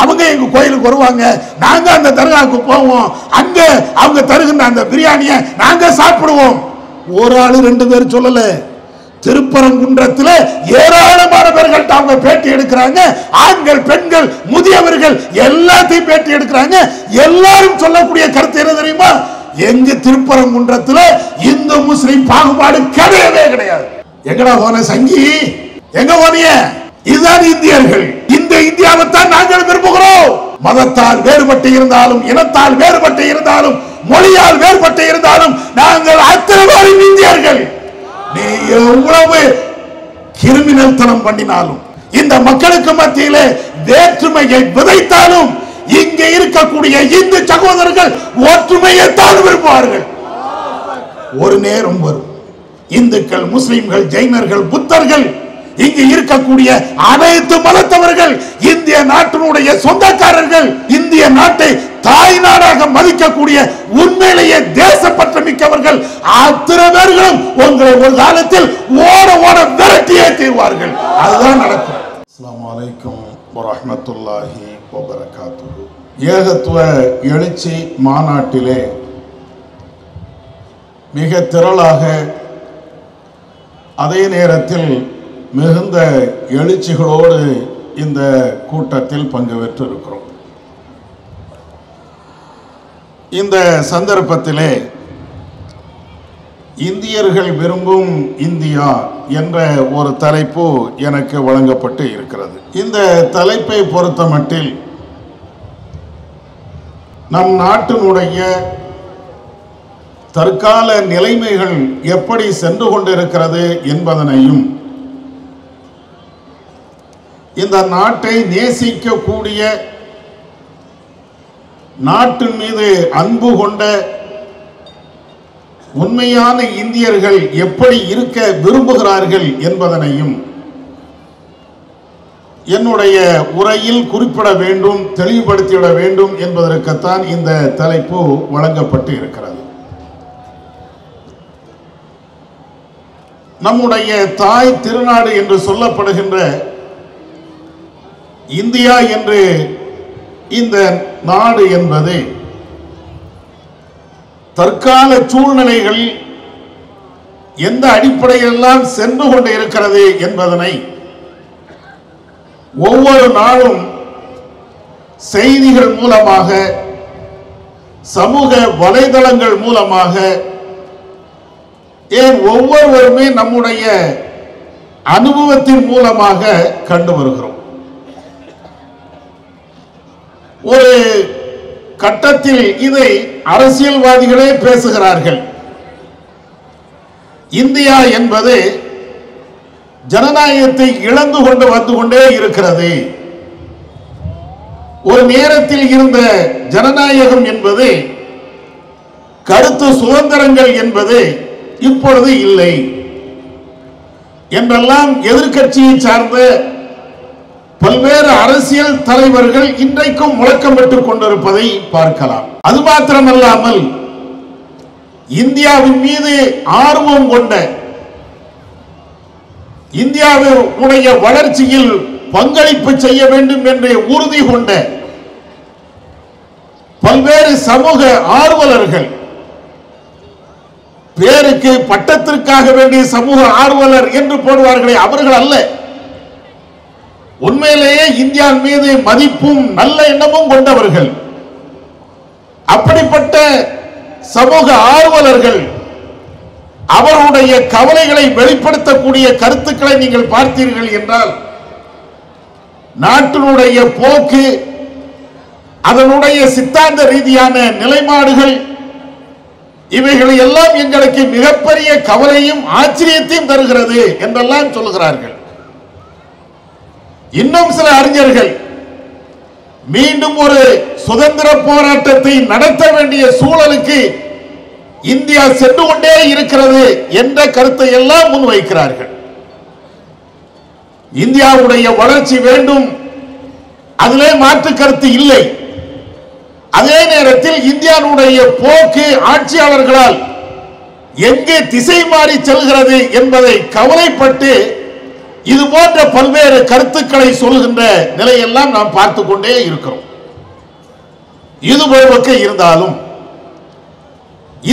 அவங்க எங்க கோயிலுக்கு வருவாங்க, நாங்க அந்த தர்காவுக்கு போவோம், அங்க அவங்க தருகின்ற அந்த பிரியாணியை நாங்க சாப்பிடுவோம். ஒரு ஆளு 2 பேர் சொல்லல. திருப்பரங்குன்றத்தில் ஏராளமான பேர்கள் அவங்க பேட்டி எடுக்கிறாங்க. ஆண்கள், பெண்கள், முதியவர்கள் எல்லாத்தையும் பேட்டி எடுக்கிறாங்க. எல்லாரும் சொல்லக்கூடிய கருத்து என்ன தெரியுமா? எங்க திருப்பரங்குன்றத்தில் இந்து முஸ்லிம் பாகுபாடு கிடையவே கிடையாது. எங்கடா போன சங்கி, எங்க போனிய? இதுதான் இந்தியர்கள். இந்த இந்தியாவை தான் நாங்கள் விரும்புகிறோம். மதத்தால் வேறுபட்டு இருந்தாலும், இனத்தால் வேறுபட்டு இருந்தாலும், மொழியால் வேறுபட்டு இருந்தாலும் நாங்கள் அத்தனை பேரும் இந்தியர்கள். நீ எவ்வளவு கிரிமினல் தனம் பண்ணினாலும், இந்த மக்களுக்கு மத்தியிலே வேற்றுமையை விதைத்தாலும், இங்கே இருக்கக்கூடிய இந்து சகோதரர்கள் ஒற்றுமையை தான் விரும்புவார்கள். ஒரு நேரம் வரும், இந்துக்கள், முஸ்லிம்கள், ஜெயினர்கள், புத்தர்கள், இங்கு இருக்கக்கூடிய அனைத்து மதத்தவர்கள், இந்திய நாட்டினுடைய சொந்தக்காரர்கள், இந்திய நாட்டை தாய் நாடாக மதிக்கக்கூடிய உண்மையிலேயே தேசப்பற்று மிக்கவர்கள் அத்தனை பேர்களும் உங்களை ஒரு காலத்தில் ஓட ஓட விரட்டியே தீர்வார்கள். அதுதான் நடக்கும். அஸ்ஸலாமு அலைக்கும் வரஹ்மத்துல்லாஹி வபரகாத்துஹு. ஏகத்துவ எழுச்சி மாநாட்டிலே மிக திரளாக, அதே நேரத்தில் மிகுந்த எழுச்சிகளோடு இந்த கூட்டத்தில் பங்கு பெற்று இருக்கிறோம். இந்த சந்தர்ப்பத்திலே இந்தியர்கள் விரும்பும் இந்தியா என்ற ஒரு தலைப்பு எனக்கு வழங்கப்பட்டு இருக்கிறது. இந்த தலைப்பை பொறுத்தமட்டில் நம் நாட்டினுடைய தற்கால நிலைமைகள் எப்படி சென்று கொண்டிருக்கிறது என்பதனையும், இந்த நாட்டை நேசிக்கக்கூடிய, நாட்டின் மீது அன்பு கொண்ட உண்மையான இந்தியர்கள் எப்படி இருக்க விரும்புகிறார்கள் என்பதனையும் என்னுடைய உரையில் குறிப்பிட வேண்டும், தெளிவுபடுத்திவிட வேண்டும் என்பதற்குத்தான் இந்த தலைப்பு வழங்கப்பட்டு இருக்கிறது. நம்முடைய தாய் திருநாடு என்று சொல்லப்படுகின்ற இந்தியா என்று இந்த நாடு என்பது தற்கால சூழ்நிலைகள் எந்த அடிப்படையெல்லாம் சென்று கொண்டு இருக்கிறது என்பதனை ஒவ்வொரு நாளும் செய்திகள் மூலமாக, சமூக வலைதளங்கள் மூலமாக, ஏன் ஒவ்வொருவருமே நம்முடைய அனுபவத்தின் மூலமாக கண்டு வருகிறோம். ஒரு கட்டத்தில் இதை அரசியல்வாதிகளே பேசுகிறார்கள். இந்தியா என்பது ஜனநாயகத்தை இழந்து கொண்டு வந்து கொண்டே இருக்கிறது. ஒரு நேரத்தில் இருந்த ஜனநாயகம் என்பது, கருத்து சுதந்திரங்கள் என்பது இப்பொழுது இல்லை என்றெல்லாம் எதிர்க்கட்சியை சார்ந்த பல்வேறு அரசியல் தலைவர்கள் இன்றைக்கும் முழக்கமிட்டுக் கொண்டிருப்பதை பார்க்கலாம். அது மாத்திரமல்லாமல் இந்தியாவின் மீது ஆர்வம் கொண்ட, இந்தியாவுடைய வளர்ச்சியில் பங்களிப்பு செய்ய வேண்டும் என்று உறுதி கொண்ட பல்வேறு சமூக ஆர்வலர்கள், பேருக்கு பட்டத்திற்காக வேண்டிய சமூக ஆர்வலர் என்று போடுவார்களே, அவர்கள் அல்ல. உண்மையிலேயே இந்தியா மீது மதிப்பும் நல்ல எண்ணமும் கொண்டவர்கள். அப்படிப்பட்ட சமூக ஆர்வலர்கள் அவருடைய கவலைகளை வெளிப்படுத்தக்கூடிய கருத்துக்களை நீங்கள் பார்த்தீர்கள் என்றால், நாட்டினுடைய போக்கு, அதனுடைய சித்தாந்த ரீதியான நிலைப்பாடுகள், இவைகளை எல்லாம் எங்களுக்கு மிகப்பெரிய கவலையும் ஆச்சரியத்தையும் தருகிறது என்றெல்லாம் சொல்லுகிறார்கள். இன்னும் சில அறிஞர்கள் மீண்டும் ஒரு சுதந்திர போராட்டத்தை நடத்த வேண்டிய சூழலுக்கு இந்தியா சென்று கொண்டே இருக்கிறது என்ற கருத்தை எல்லாம் முன்வைக்கிறார்கள். இந்தியாவுடைய வளர்ச்சி வேண்டும், அதிலே மாற்று கருத்து இல்லை. அதே நேரத்தில் இந்தியாவுடைய போக்கு ஆட்சியாளர்களால் எங்கே திசை மாறி செல்கிறது என்பதை கவலைப்பட்டு இது போன்ற பல்வேறு கருத்துக்களை சொல்கின்ற நிலையெல்லாம் நாம் பார்த்து கொண்டே இருக்கிறோம். இது ஒரு பக்கம் இருந்தாலும்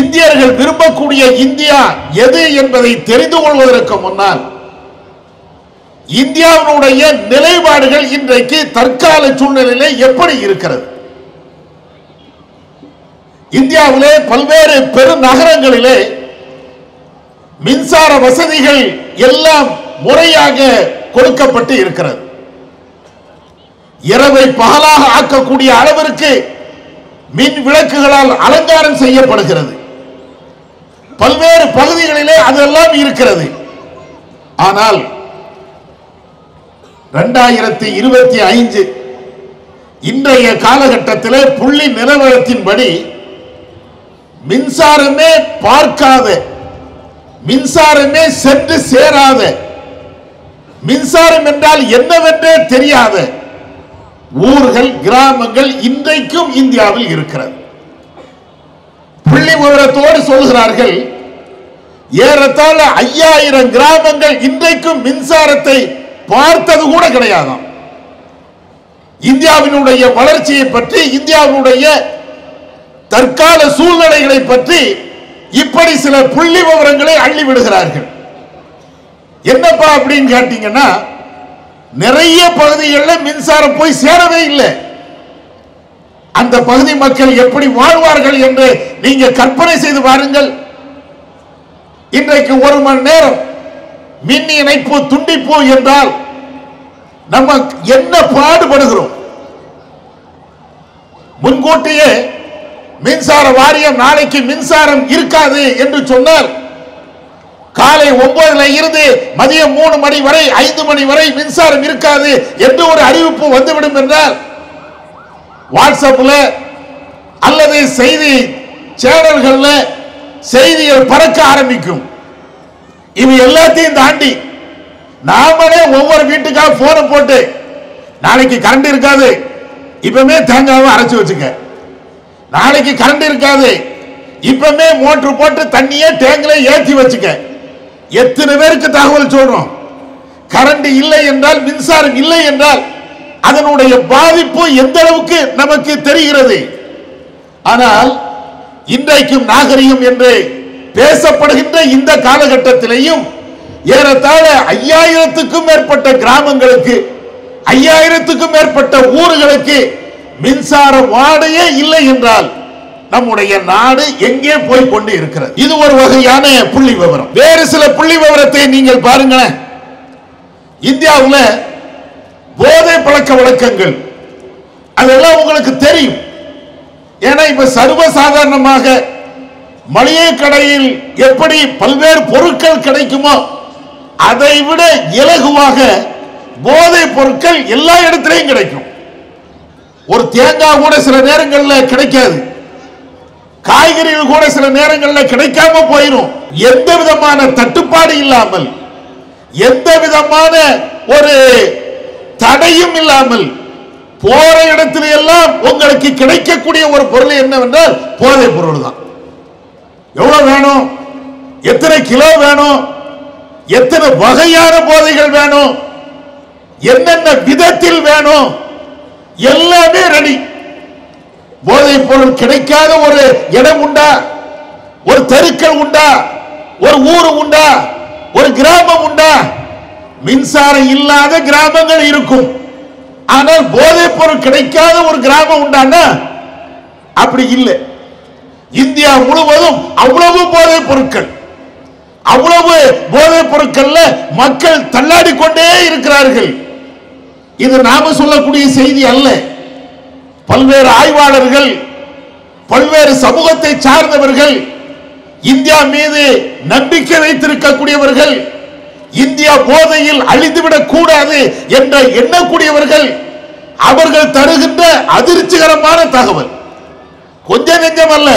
இந்தியர்கள் விரும்பக்கூடிய இந்தியா எது என்பதை தெரிந்து கொள்வதற்கு முன்னால் இந்தியாவினுடைய நிலைப்பாடுகள் இன்றைக்கு தற்கால சூழ்நிலையிலே எப்படி இருக்கிறது? இந்தியாவிலே பல்வேறு பெருநகரங்களிலே மின்சார வசதிகள் எல்லாம் முறையாக கொடுக்கப்பட்டு இருக்கிறது. இரவை பகலாக ஆக்கக்கூடிய அளவிற்கு மின் விளக்குகளால் அலங்காரம் செய்யப்படுகிறது. பல்வேறு பகுதிகளிலே அதெல்லாம் இருக்கிறது. ஆனால் 2025 இன்றைய காலகட்டத்திலே புள்ளி நிலவரத்தின்படி மின்சாரமே பார்க்காத, மின்சாரமே சென்று சேராத, மின்சாரம் என்றால் என்னவென்றே தெரியாத ஊர்கள், கிராமங்கள் இன்றைக்கும் இந்தியாவில் இருக்கிறது. புள்ளி விவரத்தோடு சொல்கிறார்கள், ஏறத்தாழ 5000 கிராமங்கள் இன்றைக்கும் மின்சாரத்தை பார்த்தது கூட கிடையாதாம். இந்தியாவினுடைய வளர்ச்சியை பற்றி, இந்தியாவினுடைய தற்கால சூழ்நிலைகளை பற்றி இப்படி சில புள்ளி விவரங்களை அள்ளி விடுகிறார்கள். என்னப்பா அப்படின்னு கேட்டீங்கன்னா, நிறைய பகுதிகளில் மின்சாரம் போய் சேரவே இல்லை. அந்த பகுதி மக்கள் எப்படி வாழ்வார்கள் என்று நீங்க கற்பனை செய்து பாருங்கள். இன்றைக்கு 1 மணி நேரம் மின் இணைப்பு துண்டிப்பு என்றால் நம்ம என்ன பாடுபடுகிறோம்? முன்கூட்டியே மின்சார வாரியம் நாளைக்கு மின்சாரம் இருக்காது என்று சொன்னால் காலை 9 இருந்து மதியம் 3 மணி வரை 5 மணி வரை மின்சாரம் இருக்காது என்று ஒரு அறிவிப்பு வந்துவிடும் என்றால் வாட்ஸ்அப்ல அல்லது செய்தி சேனல்கள்ல செய்திகள் பறக்க ஆரம்பிக்கும். இவை எல்லாத்தையும் தாண்டி நாமளே ஒவ்வொரு வீட்டுக்காக போனை போட்டு நாளைக்கு கரண்ட் இருக்காது, இப்பமே தேங்காவை அரைச்சு வச்சுக்க, நாளைக்கு கரண்ட் இருக்காது, இப்பமே மோட்டர் போட்டு தண்ணியே டேங்க்ல ஏற்றி வச்சுக்க. எத்தனை பேருக்கு தகவல் சொல்றோம்? கரண்ட் இல்லை என்றால், மின்சாரம் இல்லை என்றால் அதனுடைய பாதிப்பு எந்த அளவுக்கு நமக்கு தெரிகிறது. ஆனால் இன்றைக்கும் நாகரிகம் என்று பேசப்படுகின்ற இந்த காலகட்டத்திலேயும் ஏறத்தாழ 5000க்கும் மேற்பட்ட கிராமங்களுக்கு, 5000க்கும் மேற்பட்ட ஊர்களுக்கு மின்சார வாடையே இல்லை என்றால் நம்முடைய நாடு எங்கே போய் கொண்டு இருக்கிறது? இது ஒரு வகையான புள்ளி விவரம். வேறு சில புள்ளி விவரத்தை நீங்கள் பாருங்களேன். இந்தியாவில் போதை பழக்க வழக்கங்கள் அதெல்லாம் உங்களுக்கு தெரியும். ஏன்னா இப்ப சர்வசாதாரணமாக மளிகை கடையில் எப்படி பல்வேறு பொருட்கள் கிடைக்குமோ அதை விட இலகுவாக போதை பொருட்கள் எல்லா இடத்திலையும் கிடைக்கும். ஒரு தேங்காய் கூட சில நேரங்களில் கிடைக்காது, காய்கறிகள் கூட சில நேரங்களில் கிடைக்காம போயிடும். எந்த விதமான தட்டுப்பாடு இல்லாமல், எந்த விதமான ஒரு தடையும் இல்லாமல் போற இடத்துல எல்லாம் உங்களுக்கு கிடைக்கக்கூடிய ஒரு பொருள் என்னவென்றால் போதை பொருள் தான். எவ்வளவு வேணும், எத்தனை கிலோ வேணும், எத்தனை வகையான போதைகள் வேணும், என்னென்ன விதத்தில் வேணும், எல்லாமே ரெடி. போதை பொருள் கிடைக்காத ஒரு இடம் உண்டா? ஒரு தெருக்கள் உண்டா? ஒரு ஊர் உண்டா? ஒரு கிராமம் உண்டா? மின்சாரம் இல்லாத கிராமங்கள் இருக்கும், ஆனால் போதை பொருள் கிடைக்காத ஒரு கிராமம் உண்டானா? அப்படி இல்லை. இந்தியா முழுவதும் அவ்வளவு போதை பொருட்கள், அவ்வளவு போதை பொருட்கள்ல மக்கள் தள்ளாடி கொண்டே இருக்கிறார்கள். இது நாம சொல்லக்கூடிய செய்தி அல்ல. பல்வேறு ஆய்வாளர்கள், பல்வேறு சமூகத்தை சார்ந்தவர்கள், இந்தியா மீது நம்பிக்கை வைத்திருக்கக்கூடியவர்கள், இந்தியா போதையில் அழிந்துவிடக் கூடாது என்ற எண்ணக்கூடியவர்கள், அவர்கள் தருகின்ற அதிர்ச்சிகரமான தகவல் கொஞ்ச நெஞ்சம் அல்ல,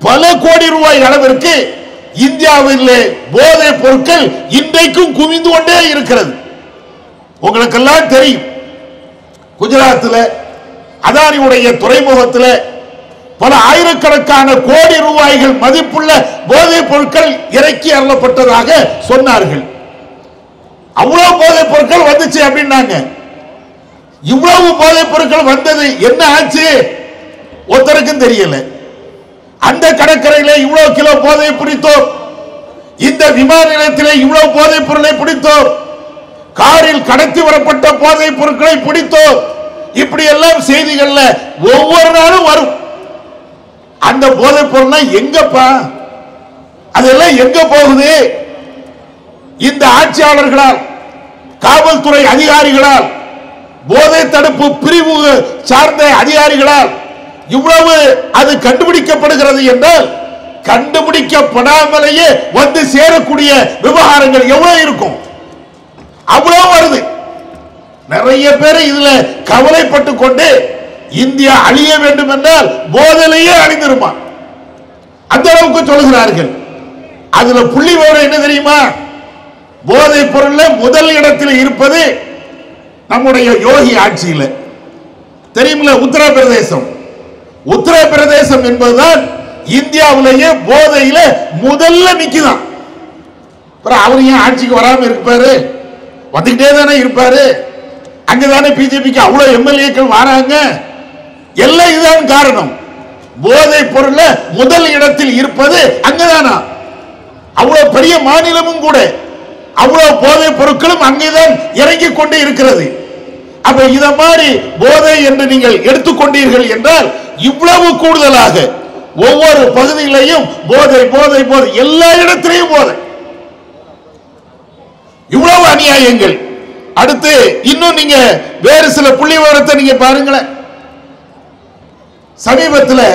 பல கோடி ரூபாய் அளவிற்கு இந்தியாவில் போதை பொருட்கள் இன்றைக்கும் குவிந்து கொண்டே இருக்கிறது. உங்களுக்கெல்லாம் தெரியும், குஜராத்தில் அதானியுடைய துறைமுகத்தில் பல ஆயிரக்கணக்கான கோடி ரூபாய்கள் மதிப்புள்ள போதைப் பொருட்கள் இறக்கி அருளப்பட்டதாக சொன்னார்கள். அவ்வளவு போதைப் பொருட்கள் வந்துச்சு அப்படின்னாங்க. இவ்வளவு போதைப் பொருட்கள் வந்தது என்ன ஆச்சு ஒருத்தருக்கும் தெரியல. அந்த கடற்கரையில இவ்வளவு கிலோ போதை பிடித்தோம், இந்த விமான நிலையத்திலே இவ்வளவு போதைப் பொருளை பிடித்தோம், காரில் கடத்தி வரப்பட்ட போதைப் பொருட்களை பிடித்தோம், இப்படி எல்லாம் செய்திகள்ல ஒவ்வொரு நாளும் வரும். அந்த போதைப் பொருள் எங்கப்பா, அதெல்லாம் எங்க போகுது? இந்த ஆட்சியாளர்களால், காவல்துறை அதிகாரிகளால், போதை தடுப்பு பிரிவு சார்ந்த அதிகாரிகளால் இவ்வளவு அது கண்டுபிடிக்கப்படுகிறது என்றால், கண்டுபிடிக்கப்படாமலேயே வந்து சேரக்கூடிய விவகாரங்கள் எவ்வளவு இருக்கும்? அவ்வளவு வருது. நிறைய பேர் இதுல கவலைப்பட்டு கொண்டு இந்தியா அழிய வேண்டும் என்றால் போதையிலேயே அழிந்திருமா, அந்த அளவுக்கு சொல்கிறார்கள். அதுல புள்ளி விவரம் என்ன தெரியுமா? போதைப் பொருள்ல முதல் இடத்தில் இருப்பது நம்முடைய யோகி ஆட்சியில் தெரியுமில்ல, உத்தரப்பிரதேசம். உத்தரப்பிரதேசம் என்பதுதான் இந்தியாவிலேயே போதையில முதல்ல நிக்குதான். அவர் ஏன் ஆட்சிக்கு வராம இருப்பாரு? வந்துகிட்டே தானே இருப்பாரு. அங்கதானே பிஜேபிக்கு அவ்வளவு எம்எல்ஏக்கள் வராங்க. எல்லாம் இதுதான் காரணம். போதைப் பொருள்ல முதல் இடத்தில் இருப்பது அங்கதானா? அவ்வளவு பெரிய மாநிலமும் கூட அவ்வளவு போதைப் பொருட்களும் அங்கேதான் இறங்கிக் கொண்டே இருக்கிறது. அப்ப இத மாதிரி போதை என்று நீங்கள் எடுத்துக்கொண்டீர்கள் என்றால் இவ்வளவு கூடுதலாக ஒவ்வொரு பகுதியிலையும் போதை போதை போதை, எல்லா இடத்திலையும் போதை, இவ்வளவு அநியாயங்கள். அடுத்து இன்னும் நீங்க வேறு சில புள்ளி விவரத்தை நீங்க பாருங்களேன். சமீபத்தில்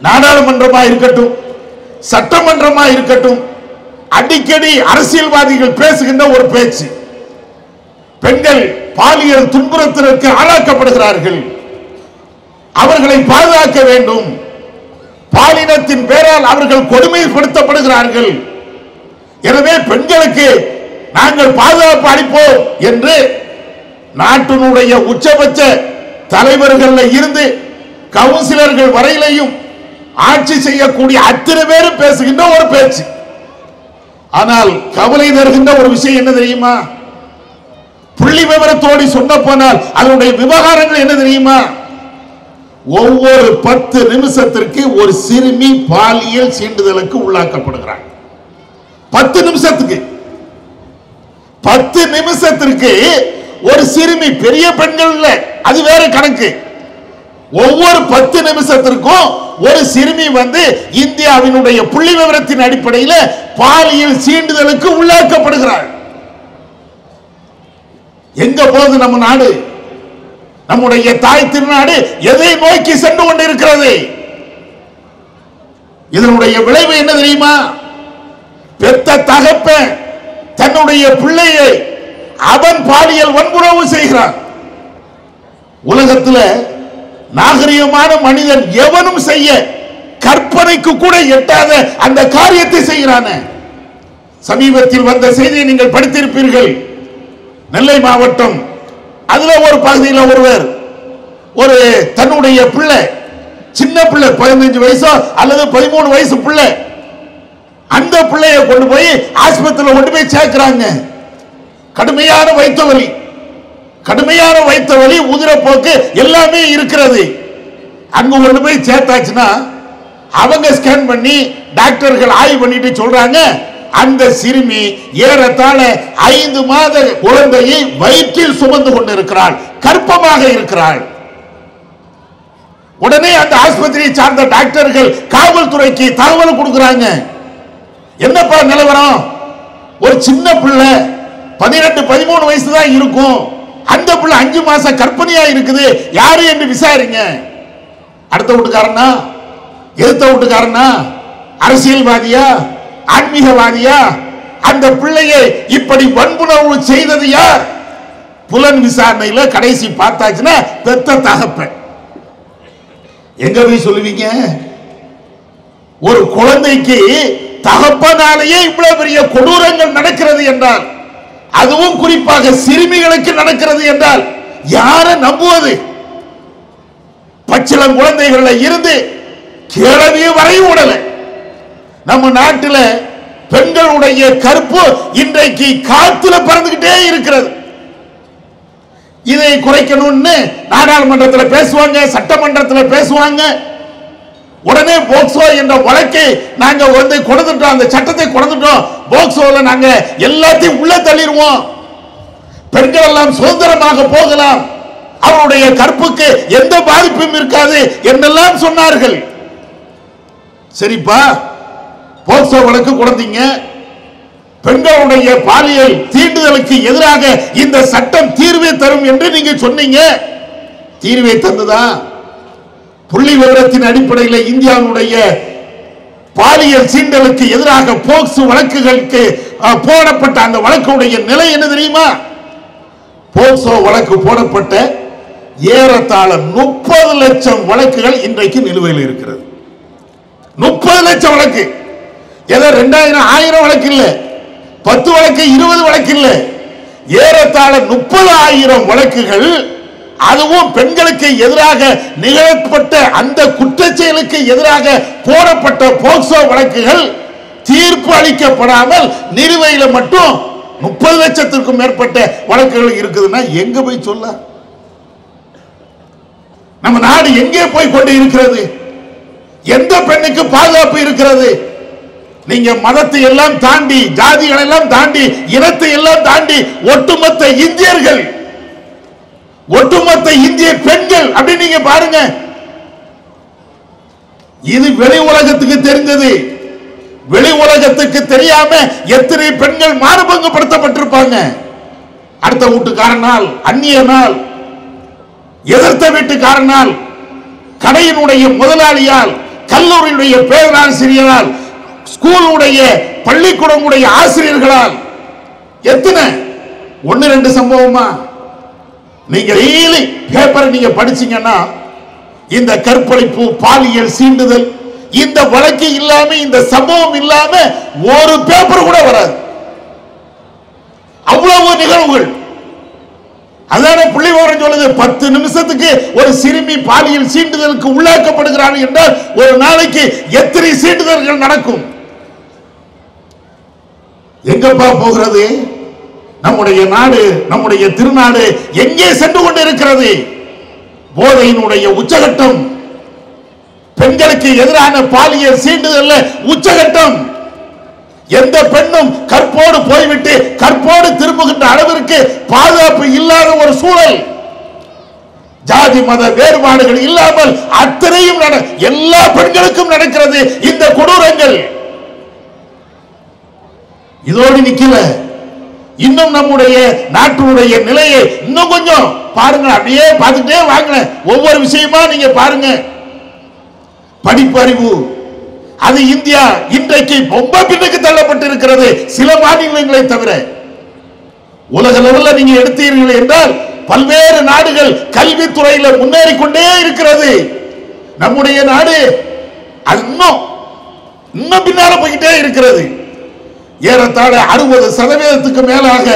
நாடாளுமன்றமா இருக்கட்டும், சட்டமன்றமா இருக்கட்டும், அடிக்கடி அரசியல்வாதிகள் பேசுகின்ற ஒரு பேச்சு, பெண்கள் பாலியல் துன்புறுத்தலுக்கு ஆளாக்கப்படுகிறார்கள், அவர்களை பாதுகாக்க வேண்டும், பாலினத்தின் பேரால் அவர்கள் கொடுமைப்படுத்தப்படுகிறார்கள், எனவே பெண்களுக்கு நாங்கள் பாதுகாப்பு அளிப்போம் என்று நாட்டினுடைய உச்சபட்ச தலைவர்கள் இருந்து கவுன்சிலர்கள் வரையிலையும் ஆட்சி செய்யக்கூடிய அத்தனை பேரும் பேசுகின்ற ஒரு பேச்சு. ஆனால் கவலை தருகின்ற ஒரு விஷயம் என்ன தெரியுமா? புள்ளி விவரத்தோடு சொன்ன போனால் அதனுடைய விவகாரங்கள் என்ன தெரியுமா? ஒவ்வொரு 10 நிமிஷத்திற்கு ஒரு சிறுமி பாலியல் சீண்டுதலுக்கு உள்ளாக்கப்படுகிறார். 10 நிமிஷத்துக்கு 10 நிமிஷத்திற்கு ஒரு சிறுமி, பெரிய பெண்கள் இல்ல, அது வேற கணக்கு. ஒவ்வொரு 10 நிமிஷத்திற்கும் ஒரு சிறுமி வந்து இந்தியாவினுடைய புள்ளி விவரத்தின் அடிப்படையில் பாலியல் சீண்டுதலுக்கு உள்ளாக்கப்படுகிறார். எங்க போகுது நம்ம நாடு? நம்முடைய தாய் திருநாடு எதை நோக்கி சென்று கொண்டிருக்கிறது? இதனுடைய விளைவு என்ன தெரியுமா? பெத்த தகப்பன் தன்னுடைய பிள்ளையை அவன் பாலியல் வன்புணர்வு செய்கிறான். உலகத்தில் நாகரிகமான மனிதன் எவனும் செய்ய கற்பனைக்கு கூட எட்டாத அந்த காரியத்தை செய்கிறான். சமீபத்தில் வந்த செய்தியை நீங்கள் படித்திருப்பீர்கள். நெல்லை மாவட்டம், அதுல ஒரு பகுதியில் ஒருவர் ஒரு தன்னுடைய பிள்ளை, சின்ன பிள்ளை, 15 வயசோ அல்லது 13 வயசு பிள்ளை, அந்த பிள்ளையை கொண்டு போய் ஆஸ்பத்திரியில் கொண்டு போய் சேர்க்கிறாங்க. கடுமையான வயிற்று வலி, உதிரப்போக்கு எல்லாமே இருக்கிறது. அங்க கொண்டு போய் சேர்த்தாச்சுன்னா அவங்க ஸ்கேன் பண்ணி டாக்டர்கள் ஆய்வு பண்ணிட்டு சொல்றாங்க, அந்த சிறுமி ஏறத்தாழ 5 மாத குழந்தையை வயிற்றில் சுமந்து கொண்டிருக்கிறாள், கர்ப்பமாக இருக்கிறாள். உடனே அந்த ஆஸ்பத்திரியை சார்ந்த டாக்டர்கள் காவல்துறைக்கு தகவல் கொடுக்கிறாங்க. என்னப்பா நிலவரம்? ஒரு சின்ன பிள்ளை 12-13 வயசு தான் இருக்கும், அந்த பிள்ளை 5 மாசம் கர்ப்பிணியா இருக்குது, யாரு என்று விசாரிங்க. அடுத்த வீட்டுக்காரனா, எதிர்த்த வீட்டுக்காரனா, அரசியல்வாதியா, ஆன்மீகவாதியா? அந்த பிள்ளையை இப்படி வன்புணர்வு செய்தது யார்? புலன் விசாரணையில் கடைசி பார்த்தாச்சுன்னா பெத்த தகப்பன். எங்க போய் சொல்லுவீங்க? ஒரு குழந்தைக்கு தகப்பனாலேயே இவ்வளவு பெரிய கொடூரங்கள் நடக்கிறது என்றால், அதுவும் குறிப்பாக சிறுமிகளுக்கு நடக்கிறது என்றால் யாரை நம்புவது? பச்சிளம் குழந்தைகள் இருந்து கிழவிய வரை உடல. நம்ம நாட்டில் பெண்களுடைய கற்பு இன்றைக்கு காத்துல பறந்துகிட்டே இருக்கிறது. இதை குறைக்கணும்னு நாடாளுமன்றத்தில் பேசுவாங்க, சட்டமன்றத்தில் பேசுவாங்க. உடனே போக்சோ என்ற வழக்கை நாங்க கொடுத்துட்டோம், அந்த சட்டத்தை கொடுத்துட்டோம், போக்சோல நாங்க எல்லாத்தையும் உள்ள தள்ளிடுவோம், பெண்கள் எல்லாம் சுதந்திரமாக போகலாம், அவருடைய கற்புக்கு எந்த பாதிப்பும் இருக்காது என்றெல்லாம் சொன்னார்கள். சரிப்பா, போக்சோ வழக்கு கொடுத்தீங்க, பெண்களுடைய பாலியல் தீண்டுதலுக்கு எதிராக இந்த சட்டம் தீர்வை தரும் என்று நீங்க சொன்னீங்க. தீர்வை தந்ததா? புள்ளி விவரத்தின் அடிப்படையில் இந்தியாவுடைய பாலியல் சீண்டலுக்கு எதிராக போக்சோ வழக்குகளுக்கு போடப்பட்ட அந்த வழக்குடைய நிலை என்ன தெரியுமா? போக்சோ வழக்கு போடப்பட்ட ஏறத்தாழ 30 லட்சம் வழக்குகள் இன்றைக்கு நிலுவையில் இருக்கிறது. 30 லட்சம் வழக்கு. ஏதோ 2000 1000 வழக்கு இல்ல, 10 வழக்கு 20 வழக்கு இல்ல, ஏறத்தாழ 30,000 வழக்குகள். அதுவும் பெண்களுக்கு எதிராக நிகழப்பட்ட அந்த குற்றச்செயலுக்கு எதிராக போடப்பட்ட போக்சோ வழக்குகள் தீர்ப்பு அளிக்கப்படாமல் நிலுவையில் மட்டும் 30 லட்சத்திற்கும் மேற்பட்ட வழக்குகள் இருக்குதுன்னா எங்க போய் சொல்ல? நம்ம நாடு எங்கே போய் கொண்டு இருக்கிறது? எந்த பெண்ணுக்கு பாதுகாப்பு இருக்கிறது? நீங்க மதத்தை எல்லாம் தாண்டி, ஜாதிகளை எல்லாம் தாண்டி, இனத்தை எல்லாம் தாண்டி ஒட்டுமொத்த இந்தியர்கள், ஒட்டுமொத்த இந்திய பெண்கள் அப்படி நீங்க பாருங்க. இது வெளி உலகத்துக்கு தெரிஞ்சது. வெளி உலகத்துக்கு தெரியாம எத்தனை பெண்கள் மானபங்கப்படுத்தப்பட்டிருப்பாங்க. அடுத்த வீட்டுக்காரனால், அந்நியனால், எதிர்த்த வீட்டுக்காரனால், கடையினுடைய முதலாளியால், கல்லூரியுடைய பேராசிரியரால், ஸ்கூலுடைய பள்ளிக்கூடமுடைய ஆசிரியர்களால், எத்தனை 1-2 சம்பவமா? நீங்க டெய்லி பேப்பரை நீங்க படிச்சீங்கன்னா இந்த கற்பழிப்பு, பாலியல் சீண்டுதல், இந்த வழக்கு இல்லாம, இந்த சம்பவம் இல்லாம ஒரு பேப்பர் கூட வராது. அவ்வளவு நிகழ்வுகள். அதான புள்ளி விவரம் சொல்லுது. 10 நிமிஷத்துக்கு ஒரு சிறுமி பாலியல் சீண்டுதலுக்கு உள்ளாக்கப்படுகிறாள் என்றால் ஒரு நாளைக்கு எத்தனை சீண்டுதல்கள் நடக்கும்? எங்கப்பா போகிறது நம்முடைய நாடு? நம்முடைய திருநாடு எங்கே சென்று கொண்டு இருக்கிறது? போதையினுடைய உச்சகட்டம், பெண்களுக்கு எதிரான பாலியல் சீண்டுதல் உச்சகட்டம். எந்த பெண்ணும் கற்போடு போய்விட்டு கற்போடு திரும்புகின்ற அளவிற்கு பாதுகாப்பு இல்லாத ஒரு சூழல். ஜாதி மத வேறுபாடுகள் இல்லாமல் அத்தனையும் எல்லா பெண்களுக்கும் நடக்கிறது இந்த கொடூரங்கள். இதோடு நிக்கல, இன்னும் நம்முடைய நாட்டினுடைய நிலையை இன்னும் கொஞ்சம் பாருங்க. அப்படியே பார்த்துட்டே வாங்க, ஒவ்வொரு விஷயமா நீங்க பாருங்க. படிப்பறிவு, அது இந்தியா இன்றைக்கு ரொம்ப பின்னுக்கு தள்ளப்பட்டிருக்கிறது, சில மாநிலங்களை தவிர. உலக லெவலில் நீங்க எடுத்தீர்கள் என்றால் பல்வேறு நாடுகள் கல்வித்துறையில் முன்னேறி கொண்டே இருக்கிறது. நம்முடைய நாடு இன்னும் பின்னால போய்கிட்டே இருக்கிறது. ஏறத்தாழ 60% மேலாக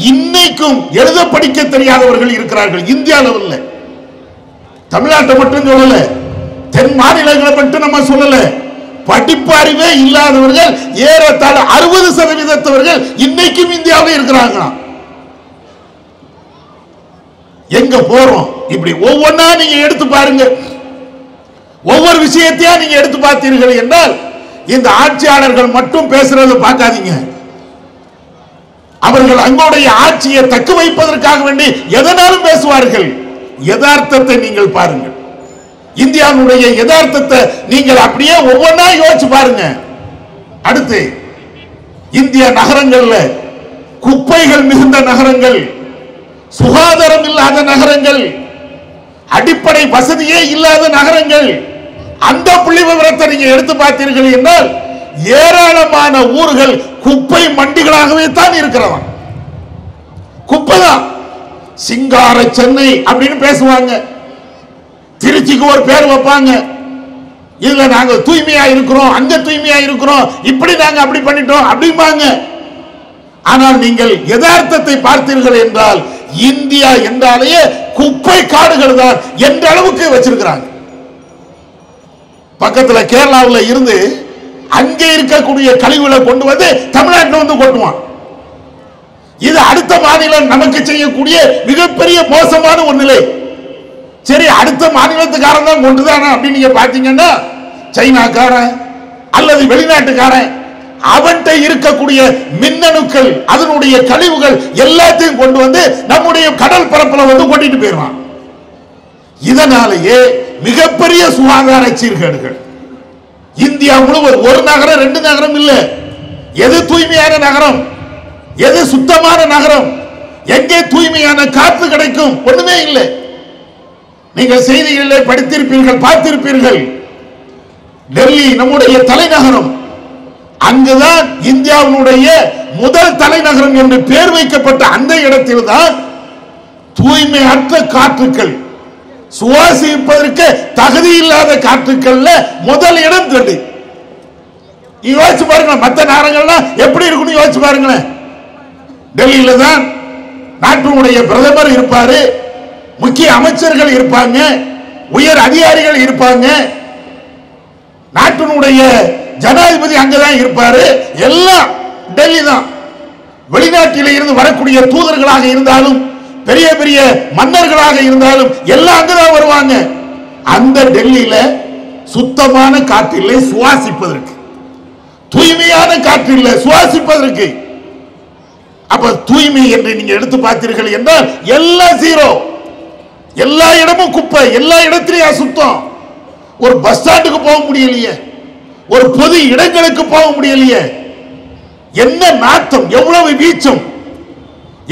இன்னைக்கும் எழுத படிக்க தெரியாதவர்கள் இருக்கிறார்கள் இந்தியா லெவலில். தமிழ்நாட்டை மட்டும் சொல்லல, தென் மாநிலங்களை மட்டும் நம்ம சொல்லல. படிப்பு அறிவே இல்லாதவர்கள் ஏறத்தாழ 60% இன்னைக்கும் இந்தியாவில் இருக்கிறாங்க. எங்க போறோம்? இப்படி ஒவ்வொன்னா நீங்க எடுத்து பாருங்க. ஒவ்வொரு விஷயத்தையா நீங்க எடுத்து பார்த்தீர்கள் என்றால் இந்த ஆட்சியாளர்கள் மட்டும் பேசுறதை பார்க்காதீங்க. அவர்கள் அங்களுடைய ஆட்சியை தக்க வைப்பதற்காக வேண்டி எதனாலும் பேசுவார்கள். யதார்த்தத்தை நீங்கள் பாருங்கள். இந்தியாவுடைய யதார்த்தத்தை நீங்கள் அப்படியே ஒவ்வொன்றா யோசிச்சு பாருங்க. அடுத்து, இந்திய நகரங்கள்ல குப்பைகள் மிகுந்த நகரங்கள், சுகாதாரம் இல்லாத நகரங்கள், அடிப்படை வசதியே இல்லாத நகரங்கள், அந்த புள்ளி விவரத்தை நீங்க எடுத்து பார்த்தீர்கள் என்றால் ஏராளமான ஊர்கள் குப்பை மண்டிகளாகவே தான் இருக்கிறவன். குப்பைதான். சிங்கார சென்னை அப்படின்னு பேசுவாங்க. திருச்சிக்கு ஒரு பேர் வைப்பாங்க. இதுல நாங்க தூய்மையா இருக்கிறோம், அங்க தூய்மையா இருக்கிறோம், இப்படி நாங்க அப்படி பண்ணிட்டோம் அப்படிம்பாங்க. ஆனால் நீங்கள் யதார்த்தத்தை பார்த்தீர்கள் என்றால் இந்தியா என்றாலேயே குப்பை காடுகள் தான் என்ற அளவுக்கு வச்சிருக்கிறாங்க. பக்கத்தில் கேரளாவில் இருந்து அங்கே இருக்கக்கூடிய கழிவுகளை கொண்டு வந்து தமிழ்நாட்டில் வந்து கொட்டுவான். இது அடுத்த மாநிலம் நமக்கு செய்யக்கூடிய மிகப்பெரிய மோசமான ஒரு நிலை. சரி, அடுத்த மாநிலத்துக்காரன் தான் கொண்டுதானா அப்படின்னு நீங்க பாத்தீங்கன்னா, சைனாக்காரன் அல்லது வெளிநாட்டுக்காரன் அவன்கிட்ட இருக்கக்கூடிய மின்னணுக்கள், அதனுடைய கழிவுகள் எல்லாத்தையும் கொண்டு வந்து நம்முடைய கடல் பரப்புல வந்து கொட்டிட்டு போயிடுவான். இதனாலேயே மிகப்பெரிய சுகாதார சீர்கேடுகள் இந்தியா முழுவதும். ஒரு நகரம் ரெண்டு நகரம் இல்ல. எது தூய்மையான நகரம், எது சுத்தமான நகரம், எங்கே தூய்மையான காற்று கிடைக்கும், ஒண்ணுமே இல்லை. நீங்கள் செய்திகளில் படித்திருப்பீர்கள், பார்த்திருப்பீர்கள். டெல்லி நம்முடைய தலைநகரம், அங்குதான் இந்தியாவினுடைய முதல் தலைநகரம் என்று பெயர் வைக்கப்பட்ட அந்த இடத்தில் தான் தூய்மையற்ற காற்றுக்கள், சுவாசிப்பதற்கு தகுதி இல்லாத காற்றுக்கள்ல முதல் இடம் டெல்லி. யோசிச்சு பாருங்க, மற்ற நகரங்கள்லாம் எப்படி இருக்குன்னு யோசிச்சு பாருங்களேன். டெல்லியில தான் நாட்டினுடைய பிரதமர் இருப்பாரு, முக்கிய அமைச்சர்கள் இருப்பாங்க, உயர் அதிகாரிகள் இருப்பாங்க, நாட்டினுடைய ஜனாதிபதி அங்கதான் இருப்பாரு. எல்லாம் டெல்லி தான். வெளிநாட்டில் இருந்து வரக்கூடிய தூதர்களாக இருந்தாலும், பெரிய பெரிய மன்னர்களாக இருந்தாலும் எல்லாம் அங்கதான் வருவாங்க. அந்த டெல்லியில சுத்தமான காற்றில்லை சுவாசிப்பதற்கு, தூய்மையான காற்றில்லை சுவாசிப்பதற்கு. அப்ப தூய்மை என்று நீங்க எடுத்து பார்த்தீர்கள் என்றால் எல்லாம் ஜீரோ. எல்லா இடமும் குப்பை, எல்லா இடத்திலையும் அசுத்தம். ஒரு பஸ் ஸ்டாண்டுக்கு போக முடியலையே, ஒரு பொது இடங்களுக்கு போக முடியலையே. என்ன நாட்டம், எவ்வளவு வீச்சம்,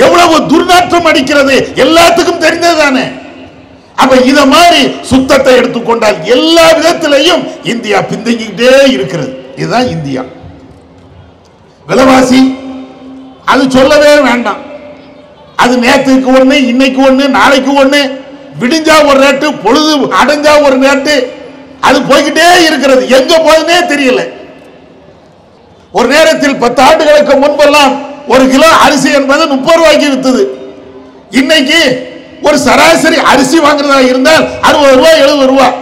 எவ்வளவு துர்நாற்றம் அடிக்கிறது, எல்லாத்துக்கும் தெரிந்ததுதானே. அப்ப இத மாதிரி சுத்தத்தை எடுத்துக்கொண்டால் எல்லா விதத்திலையும் இந்தியா பின்தங்கிட்டே இருக்கிறது. இதுதான் இந்தியா. விலைவாசி அது சொல்லவே வேண்டாம். அது நேற்றுக்கு ஒண்ணு, இன்னைக்கு ஒண்ணு, நாளைக்கு ஒண்ணு, விடிஞ்சா ஒரு ரேட்டு, பொழுது அடைஞ்சா ஒரு ரேட்டு, அது போய்கிட்டே இருக்கிறது. எங்க போகுதுன்னே தெரியல. ஒரு நேரத்தில் 10 ஆண்டுகளுக்கு முன்பெல்லாம் ஒரு கிலோ அரிசி என்பது 30 ரூபாய்க்கு வித்தது. இன்னைக்கு ஒரு சராசரி அரிசி வாங்குறதா இருந்தால் 60 ரூபாய் 70 ரூபாய்.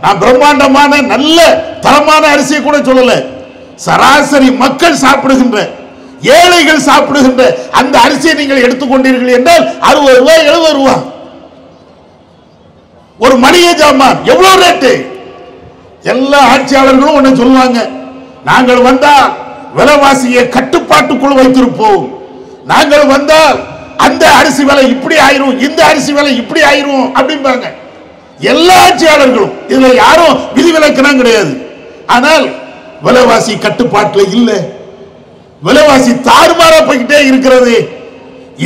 நான் பிரம்மாண்டமான நல்ல தரமான அரிசியை கூட சொல்லல. சராசரி மக்கள் சாப்பிடுகின்ற, ஏழைகள் சாப்பிடுகின்ற அந்த அரிசியை நீங்கள் எடுத்துக்கொண்டீர்கள் என்றால் 60 ரூபாய் 70 ரூபாய். ஒரு மளிகை ஜாமான் எவ்வளவு ரேட்டு? எல்லா ஆட்சியாளர்களும் ஒண்ணு சொல்லுவாங்க, நாங்கள் வந்தால் விலைவாசியை கட்டுப்பாட்டுக்குள் வைத்திருப்போம், நாங்கள் வந்தால் அந்த அரிசி விலை இப்படி ஆயிரும், இந்த அரிசி விலை இப்படி ஆயிரும் அப்படிம்பாங்க. எல்லா ஆட்சியாளர்களும், இதுல யாரும் விதிவிலக்கணம் கிடையாது. ஆனால் விலைவாசி கட்டுப்பாட்டில் இல்லை, விலைவாசி தாறுமாறா போய்கிட்டே இருக்கிறது.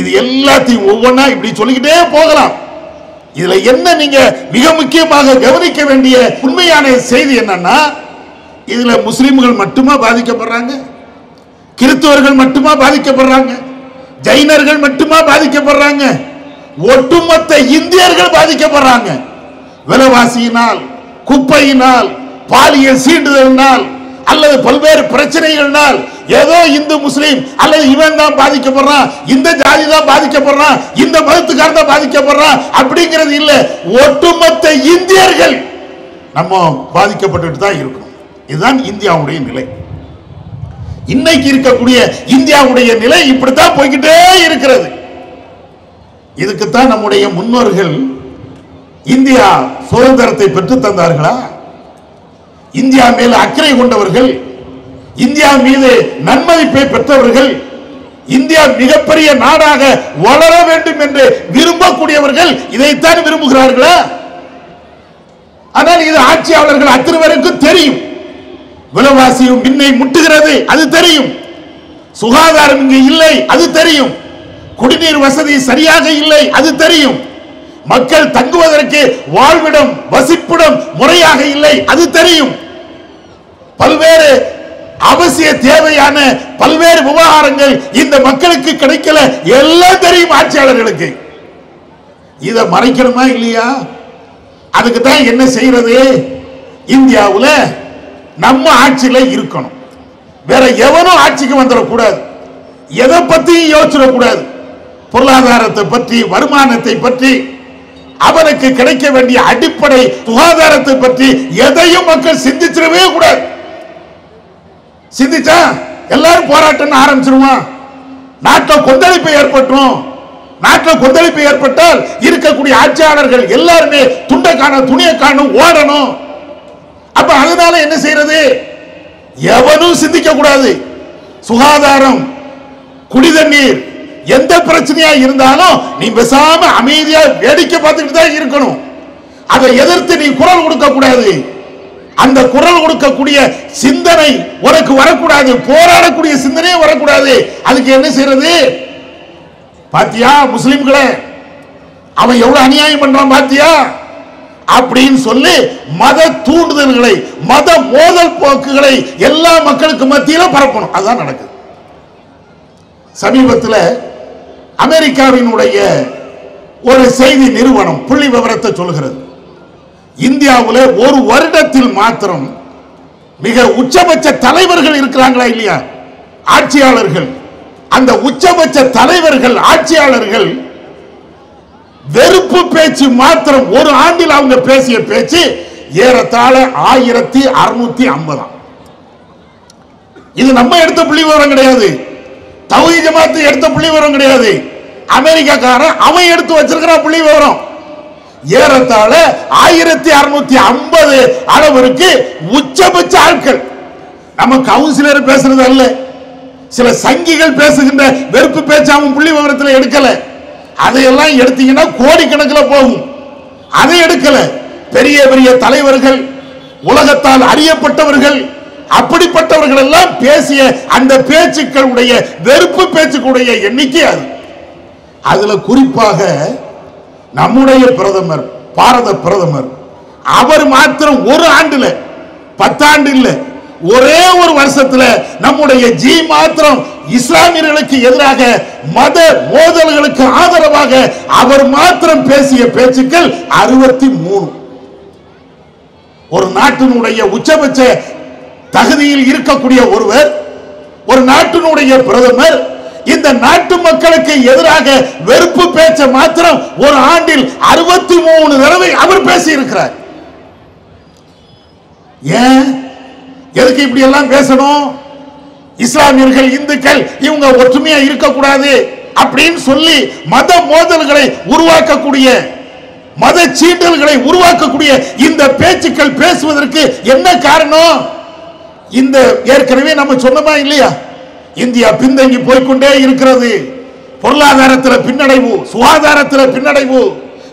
இது எல்லாத்தையும் ஒவ்வொன்றா இப்படி சொல்லிக்கிட்டே போகலாம். இதுல என்ன நீங்க மிக முக்கியமாக கவனிக்க வேண்டிய உண்மையான செய்தி என்னன்னா, இதுல முஸ்லிம்கள் மட்டுமா பாதிக்கப்படுறாங்க, கிறிஸ்தவர்கள் மட்டுமா பாதிக்கப்படுறாங்க, ஜைனர்கள் மட்டுமா பாதிக்கப்படுறாங்க? ஒட்டுமொத்த இந்தியர்கள் பாதிக்கப்படுறாங்க. விலைவாசியினால், குப்பையினால், பாலியல் சீண்டுதலினால் அல்லது பல்வேறு பிரச்சனைகள்னால் ஏதோ இந்து முஸ்லீம் அல்லது இவன் தான் பாதிக்கப்படுறான், இந்த ஜாதி தான் பாதிக்கப்படுறான், இந்த மதத்துக்காரன் தான் பாதிக்கப்படுறான் அப்படிங்கிறது இல்ல. ஒட்டுமொத்த இந்தியர்கள் நம்ம பாதிக்கப்பட்டு தான் இருக்கணும். இதுதான் இந்தியாவுடைய நிலை. இன்னைக்கு இருக்கக்கூடிய இந்தியாவுடைய நிலை இப்படித்தான் போய்கிட்டே இருக்கிறது. இதுக்குத்தான் நம்முடைய முன்னோர்கள் இந்தியா சுதந்திரத்தை பெற்று தந்தார்களா? இந்தியா மேல அக்கறை கொண்டவர்கள், இந்தியா மீது நன்மதிப்பை பெற்றவர்கள், இந்தியா மிகப்பெரிய நாடாக வளர வேண்டும் என்று விரும்பக்கூடியவர்கள் இதைத்தான் விரும்புகிறார்களா? ஆனால் இது ஆட்சியாளர்கள் அத்தனை பேருக்கும் தெரியும். விலைவாசியும் மின்னை முட்டுகிறது, அது தெரியும். சுகாதாரம் இங்கு இல்லை, அது தெரியும். குடிநீர் வசதி சரியாக இல்லை, அது தெரியும். மக்கள் தங்குவதற்கு வாழ்விடம், வசிப்பிடம் முறையாக இல்லை, அது தெரியும். பல்வேறு அவசிய தேவையான பல்வேறு விவகாரங்கள் இந்த மக்களுக்கு கிடைக்கல, எல்லாம் தெரியும் ஆட்சியாளர்களுக்கு. இதை மறைக்கணுமா இல்லையா? அதுக்கு தான் என்ன செய்யறது? இந்தியாவுல நம்ம ஆட்சியில இருக்கணும், வேற எவனும் ஆட்சிக்கு வந்துடக்கூடாது, எதை பத்தியும் யோசிச்சிடக்கூடாது. பொருளாதாரத்தை பற்றி, வருமானத்தை பற்றி, அவனுக்கு கிடைக்க வேண்டிய அடிப்படை சுகாதாரத்தை பற்றி எதையும் மக்கள் சிந்திச்சிடவே கூடாது. சிந்திச்சா எல்லாரும் போராட்டம் ஆரம்பிச்சிருவான். நாட்டில் கொந்தளிப்பு ஏற்பட்டுரும். நாட்டில் கொந்தளிப்பு ஏற்பட்டால் இருக்கக்கூடிய ஆட்சியாளர்கள் எல்லாருமே துண்டை காணும், துணியை காணும், ஓடணும். அப்ப அதனால என்ன செய்யறது? எவனும் சிந்திக்க கூடாது. சுகாதாரம், குடிதண்ணீர், எந்த பிரச்சனையா இருந்தாலும் நீ பேசாம அமைதியா வேடிக்கை பார்த்துக்கிட்டு தான் இருக்கணும். அதை எதிர்த்து நீ குரல் கொடுக்க கூடாது. அந்த குரல் கொடுக்கக்கூடிய சிந்தனை உனக்கு வரக்கூடாது. போராடக்கூடிய சிந்தனையே வரக்கூடாது. அதுக்கு என்ன செய்யறது? பாத்தியா முஸ்லிம்களை அவன் எவ்வளவு அநியாயம் பண்றான் பாத்தியா அப்படின்னு சொல்லி மத தூண்டுதல்களை, மத மோதல் போக்குகளை எல்லா மக்களுக்கு மத்தியில பரப்பணும். அதுதான் நடக்குது. சமீபத்தில் அமெரிக்காவினுடைய ஒரு செய்தி நிறுவனம் புள்ளி விவரத்தை சொல்கிறது. இந்தியாவில் ஒரு வருடத்தில் மாத்திரம் மிக உச்சபட்ச தலைவர்கள் இருக்கிறாங்களா இல்லையா, ஆட்சியாளர்கள், அந்த உச்சபட்ச தலைவர்கள், ஆட்சியாளர்கள் வெறுப்பு பேச்சு மாத்திரம் ஒரு ஆண்டில் அவங்க பேசிய பேச்சு ஏறத்தாழ 1650. இது நம்ம எடுத்த புள்ளி விவரம் கிடையாது. தௌஹீத் ஜமாத் எடுத்த புள்ளி விவரம் கிடையாது. அமெரிக்காக்காரன் அவன் எடுத்து வச்சிருக்கிறான் புள்ளி விவரம். ஏறத்தாழ 1650 அளவிற்கு உச்சபட்ச ஆட்கள். நம்ம கவுன்சிலர் பேசுறது அல்ல, சில சங்கிகள் பேசுகின்ற வெறுப்பு பேச்சு அவன் புள்ளி விவரத்தில் எடுக்கல. அதையெல்லாம் எடுத்தீங்கன்னா கோடிக்கணக்கில் போகும். அதை எடுக்கல. பெரிய பெரிய தலைவர்கள், உலகத்தால் அறியப்பட்டவர்கள், அப்படிப்பட்டவர்கள் எல்லாம் பேசிய அந்த பேச்சுக்களுடைய வெறுப்பு பேச்சுக்களுடைய எண்ணிக்கை அது. அதுல குறிப்பாக நம்முடைய பிரதமர், பாரத பிரதமர், அவர் மாத்திரம் ஒரு ஆண்டுல, 10 ஆண்டு இல்ல, ஒரே ஒரு வருஷத்துல நம்முடைய ஜி மாத்திரம் இஸ்லாமியர்களுக்கு எதிராக மத மோதல்களுக்கு ஆதரவாக அவர் மாத்திரம் பேசிய பேச்சுக்கள் 63. ஒரு நாட்டினுடைய உச்சபட்ச தகுதியில் இருக்கக்கூடிய ஒருவர், ஒரு நாட்டினுடைய பிரதமர், இந்த நாட்டு மக்களுக்கு எதிராக வெறுப்பு பேச்ச மாத்திரம் ஒரு ஆண்டில் 63 தடவை அவர் பேசி இருக்கிறார். ஏன், எதுக்கு இப்படி எல்லாம் பேசணும்? இஸ்லாமியர்கள், இந்துக்கள் இவங்க ஒற்றுமையா இருக்கக்கூடாது அப்படின்னு சொல்லி மத மோதல்களை உருவாக்கக்கூடிய, மத சீண்டல்களை உருவாக்கக்கூடிய இந்த பேச்சுக்கள் பேசுவதற்கு என்ன காரணம்? இந்த ஏற்கனவே நம்ம சொன்னமா இல்லையா, இந்தியா பின்தங்கி போய்கொண்டே இருக்கிறது. பொருளாதாரத்தில் பின்னடைவு, சுகாதாரத்தில் பின்னடைவு,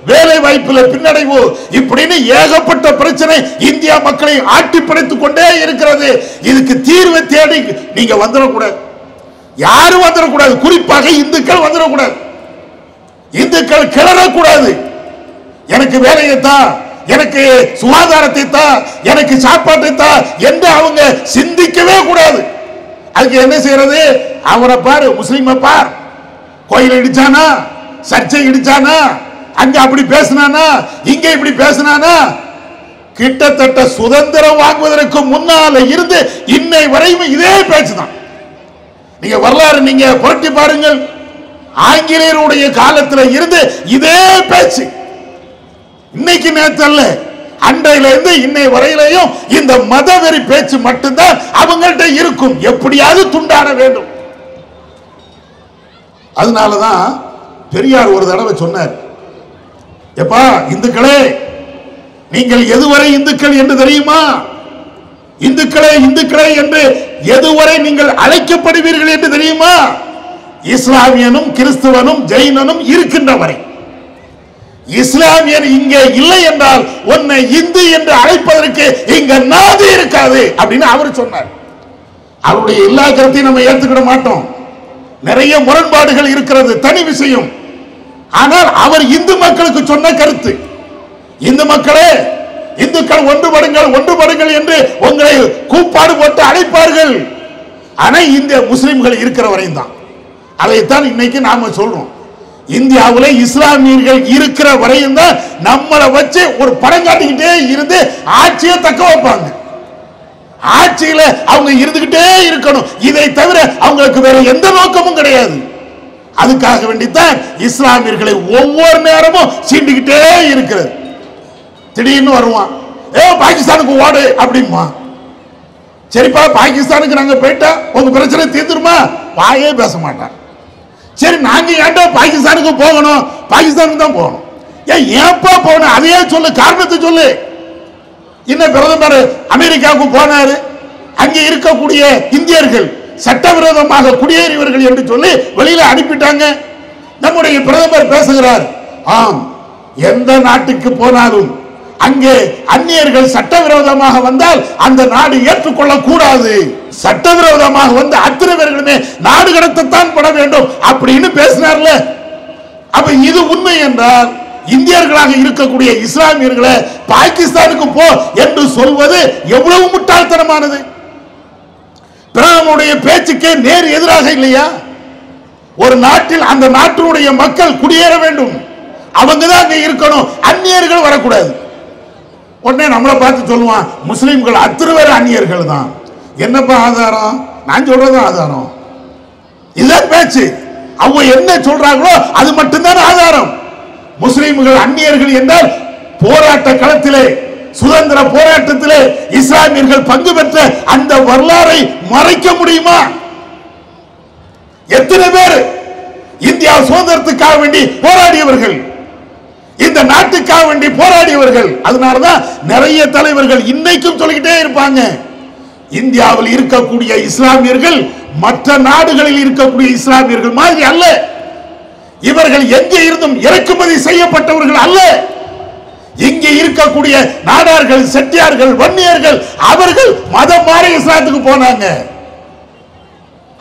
வேலை வாய்ப்பில் பின்னடைவு, இப்படின்னு ஏகப்பட்ட பிரச்சனை இந்தியா மக்களை ஆட்டி படைத்துக் கொண்டே இருக்கிறது. இதுக்கு தீர்வை தேடி நீங்க வந்துடக்கூடாது, யாரும் வந்துடக்கூடாது. குறிப்பாக இந்துக்கள் வந்துடக்கூடாது. இந்துக்கள் கிளறக்கூடாது. எனக்கு வேலையை தான், எனக்கு சுகாதாரத்தை தான், எனக்கு சாப்பாட்டை தான் என்று அவங்க சிந்திக்கவே கூடாது. அதுக்கு என்ன செய்யறது? அவரை பாரு, முஸ்லிமை பார், கோயில் இடிச்சானா, சர்ச்சை இடிச்சானா, அங்க அப்படி பேசினானா, இங்க இப்படி பேசினானா, கிட்டத்தட்ட சுதந்திரம் வாங்குவதற்கு முன்னால இருந்து இன்னை வரையும் இதே பேச்சுதான். நீங்க வரலாறு நீங்க புரட்டி பாருங்கள். ஆங்கிலேயருடைய காலத்தில் இருந்து இதே பேச்சு. இன்னைக்கு நேற்று அல்ல, அன்றையில இருந்து இன்னை வரையிலையும் இந்த மதவெறி பேச்சு மட்டும்தான் அவங்கள்ட்ட இருக்கும். எப்படியாவது துண்டாட வேண்டும். அதனாலதான் பெரியார் ஒரு தடவை சொன்னார், எப்பா இந்துக்களே, நீங்கள் எதுவரை இந்துக்கள் என்று தெரியுமா? இந்துக்களே இந்துக்களே என்று எதுவரை நீங்கள் அழைக்கப்படுவீர்கள் என்று தெரியுமா? இஸ்லாமியனும் கிறிஸ்துவனும் ஜெயினனும் இருக்கின்ற வரை. இஸ்லாமியன் இங்கே இல்லை என்றால் உன்னை இந்து என்று அழைப்பதற்கு இங்க நாதி இருக்காது அப்படின்னு அவர் சொன்னார். அவருடைய எல்லா கருத்தையும் நம்ம ஏற்றுக்கிட மாட்டோம். நிறைய முரண்பாடுகள் இருக்கிறது, தனி விஷயம். ஆனால் அவர் இந்து மக்களுக்கு சொன்ன கருத்து, இந்து மக்களே, இந்துக்கள் ஒன்றுபடுங்கள் ஒன்றுபடுங்கள் என்று உங்களை கூப்பாடு போட்டு அழைப்பார்கள். ஆனா இந்த முஸ்லிம்கள் இருக்கிற வரையும் தான். அதைத்தான் இன்னைக்கு நாம சொல்றோம். இந்தியாவில் இஸ்லாமியர்கள் இருக்கிற வரையும் தான் நம்மளை வச்சு ஒரு படம் காட்டிக்கிட்டே இருந்து ஆட்சியை தக்க வைப்பாங்க. ஆட்சியில அவங்க இருந்துகிட்டே இருக்கணும். இதை தவிர அவங்களுக்கு வேற எந்த நோக்கமும் கிடையாது. அதுக்காக வேண்டித்தான் இஸ்லாமியர்களை ஒவ்வொரு நேரமும் சீண்டிக்கிட்டே இருக்கிறது. திடீர்னு வருவான், பாகிஸ்தானுக்கு ஓடு அப்படிமா. சரிப்பா பாகிஸ்தானுக்கு நாங்க போயிட்டா உங்க பிரச்சனை தீர்ந்துருமா? வாயே பேச மாட்டான். சரி நாங்க ஏன்டா பாகிஸ்தானுக்கு போகணும்? பாகிஸ்தானுக்கு தான் போகணும். ஏன்ப்பா போகணும்? அதையே சொல்லு, காரணத்தை சொல்லு. இன்னும் பிரதமர் அமெரிக்காவுக்கு போனாரு, அங்கே இருக்கக்கூடிய இந்தியர்கள் சட்டவிரோதமாக குடியேறியவர்கள் என்று சொல்லி வெளியில அனுப்பிட்டாங்க. நம்முடைய பிரதமர் பேசுகிறார், ஆம் எந்த நாட்டுக்கு போனாலும் அங்கே அந்நியர்கள் சட்டவிரோதமாக வந்தால் அந்த நாடு ஏற்றுக்கொள்ள கூடாது, சட்டவிரோதமாக வந்து அத்தனை பேர்களுமே நாடு கடத்தத்தான் பட வேண்டும் அப்படின்னு பேசினார்ல. அப்ப இது உண்மை என்றால் இந்தியர்களாக இருக்கக்கூடிய இஸ்லாமியர்களை பாகிஸ்தானுக்கு போ என்று சொல்வது எவ்வளவு முட்டாள்தனமானது. பிரதமருடைய பேச்சுக்கே நேர் எதிராக இல்லையா? ஒரு நாட்டில் அந்த நாட்டினுடைய மக்கள் குடியேற வேண்டும், அவங்க தான் அங்க இருக்கணும், அந்நியர்கள் வரக்கூடாது. உடனே நம்மளை பார்த்து சொல்லுவான், முஸ்லிம்கள் அத்தனை பேர் அந்நியர்கள் தான். என்னப்பா ஆதாரம்? நான் சொல்றது ஆதாரம், இதுதான் பேச்சு. அவங்க என்ன சொல்றாங்களோ அது மட்டும்தான் ஆதாரம். முஸ்லிம்கள் அந்நியர்கள் என்றால் போராட்ட களத்திலே, சுதந்திர போராட்டத்திலே இஸ்லாமியர்கள் பங்கு பெற்ற அந்த வரலாறை மறைக்க முடியுமா? எத்தனை பேர் இந்தியா சுதந்திரத்துக்காக வேண்டி போராடியவர்கள், இந்த நாட்டுக்காக வேண்டி போராடியவர்கள். அதனாலதான் நிறைய தலைவர்கள் இன்னைக்கும் சொல்லிக்கிட்டே இருப்பாங்க, இந்தியாவில் இருக்கக்கூடிய இஸ்லாமியர்கள் மற்ற நாடுகளில் இருக்கக்கூடிய இஸ்லாமியர்கள் மாதிரி அல்ல, இவர்கள் எங்கே இருந்தும் இறக்குமதி செய்யப்பட்டவர்கள் அல்ல. இங்கே இருக்கக்கூடிய நாடார்கள், செட்டியார்கள், வன்னியர்கள் அவர்கள் மதம் மாறி இஸ்லாத்துக்கு போனாங்க.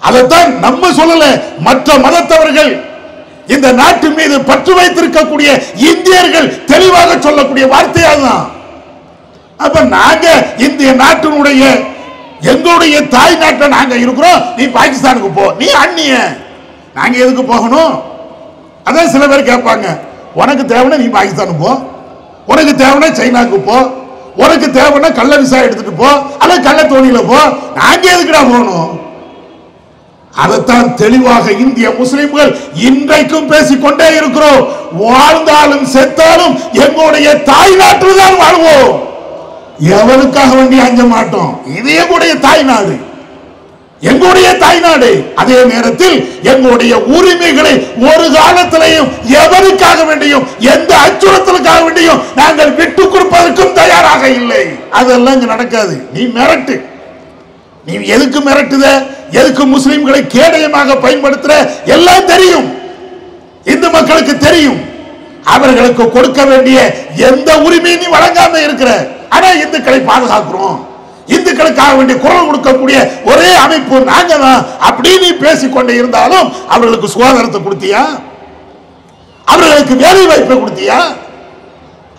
அதைத்தான் நம்ம சொல்லல, மற்ற மதத்தவர்கள் இந்த நாட்டு மீது பற்று வைத்திருக்கக்கூடிய இந்தியர்கள் தெளிவாக சொல்லக்கூடிய வார்த்தையாதான். அப்ப நாங்க இந்திய நாட்டினுடைய எங்களுடைய தாய் நாட்டில் நாங்க இருக்கிறோம், நீ பாகிஸ்தானுக்கு போ, நீ அந்நிய, நாங்க எதுக்கு போகணும்? அதான் சில பேர் கேட்பாங்க, உனக்கு தேவைன்னா நீ பாகிஸ்தானுக்கு போ, உனக்கு தேவைன்னா சைனாக்கு போ, உனக்கு தேவைன்னா கள்ள விசா எடுத்துட்டு போ, அல்ல கள்ள தோணியில போ, நாங்க எதுக்குடா போகணும்? அதைத்தான் தெளிவாக இந்திய முஸ்லிம்கள் இன்றைக்கும் பேசிக்கொண்டே இருக்கிறோம். வாழ்ந்தாலும் செத்தாலும் எங்களுடைய தாய் நாட்டில் தான் வாழ்வோம், எவனுக்காக வேண்டி அஞ்ச மாட்டோம். இது எங்களுடைய தாய் நாடு, எங்களுடைய தாய் நாடு. அதே நேரத்தில் எங்களுடைய உரிமைகளை ஒரு காலத்திலையும் எவருக்காக வேண்டியும் எந்த அச்சுறுத்தலுக்காக வேண்டியும் நாங்கள் விட்டு கொடுப்பதற்கும் தயாராக இல்லை. அதெல்லாம் இங்க நடக்காது. நீ மிரட்டு, நீ எதுக்கு மிரட்டுத, எதுக்கு முஸ்லிம்களை கேடயமாக பயன்படுத்துற, எல்லாம் தெரியும், இந்து மக்களுக்கு தெரியும். அவர்களுக்கு கொடுக்க வேண்டிய எந்த உரிமையும் நீ வழங்காம இருக்கிற. ஆனா இந்துக்களை பாதுகாக்கிறோம், இந்துக்களுக்காக வேண்டிய குரல் கொடுக்கக்கூடிய ஒரே அமைப்பு நாங்க தான் அப்படின்னு பேசிக்கொண்டே இருந்தாலும் அவர்களுக்கு சுகாதாரத்தை கொடுத்தியா? அவர்களுக்கு வேலை வாய்ப்பை கொடுத்தியா?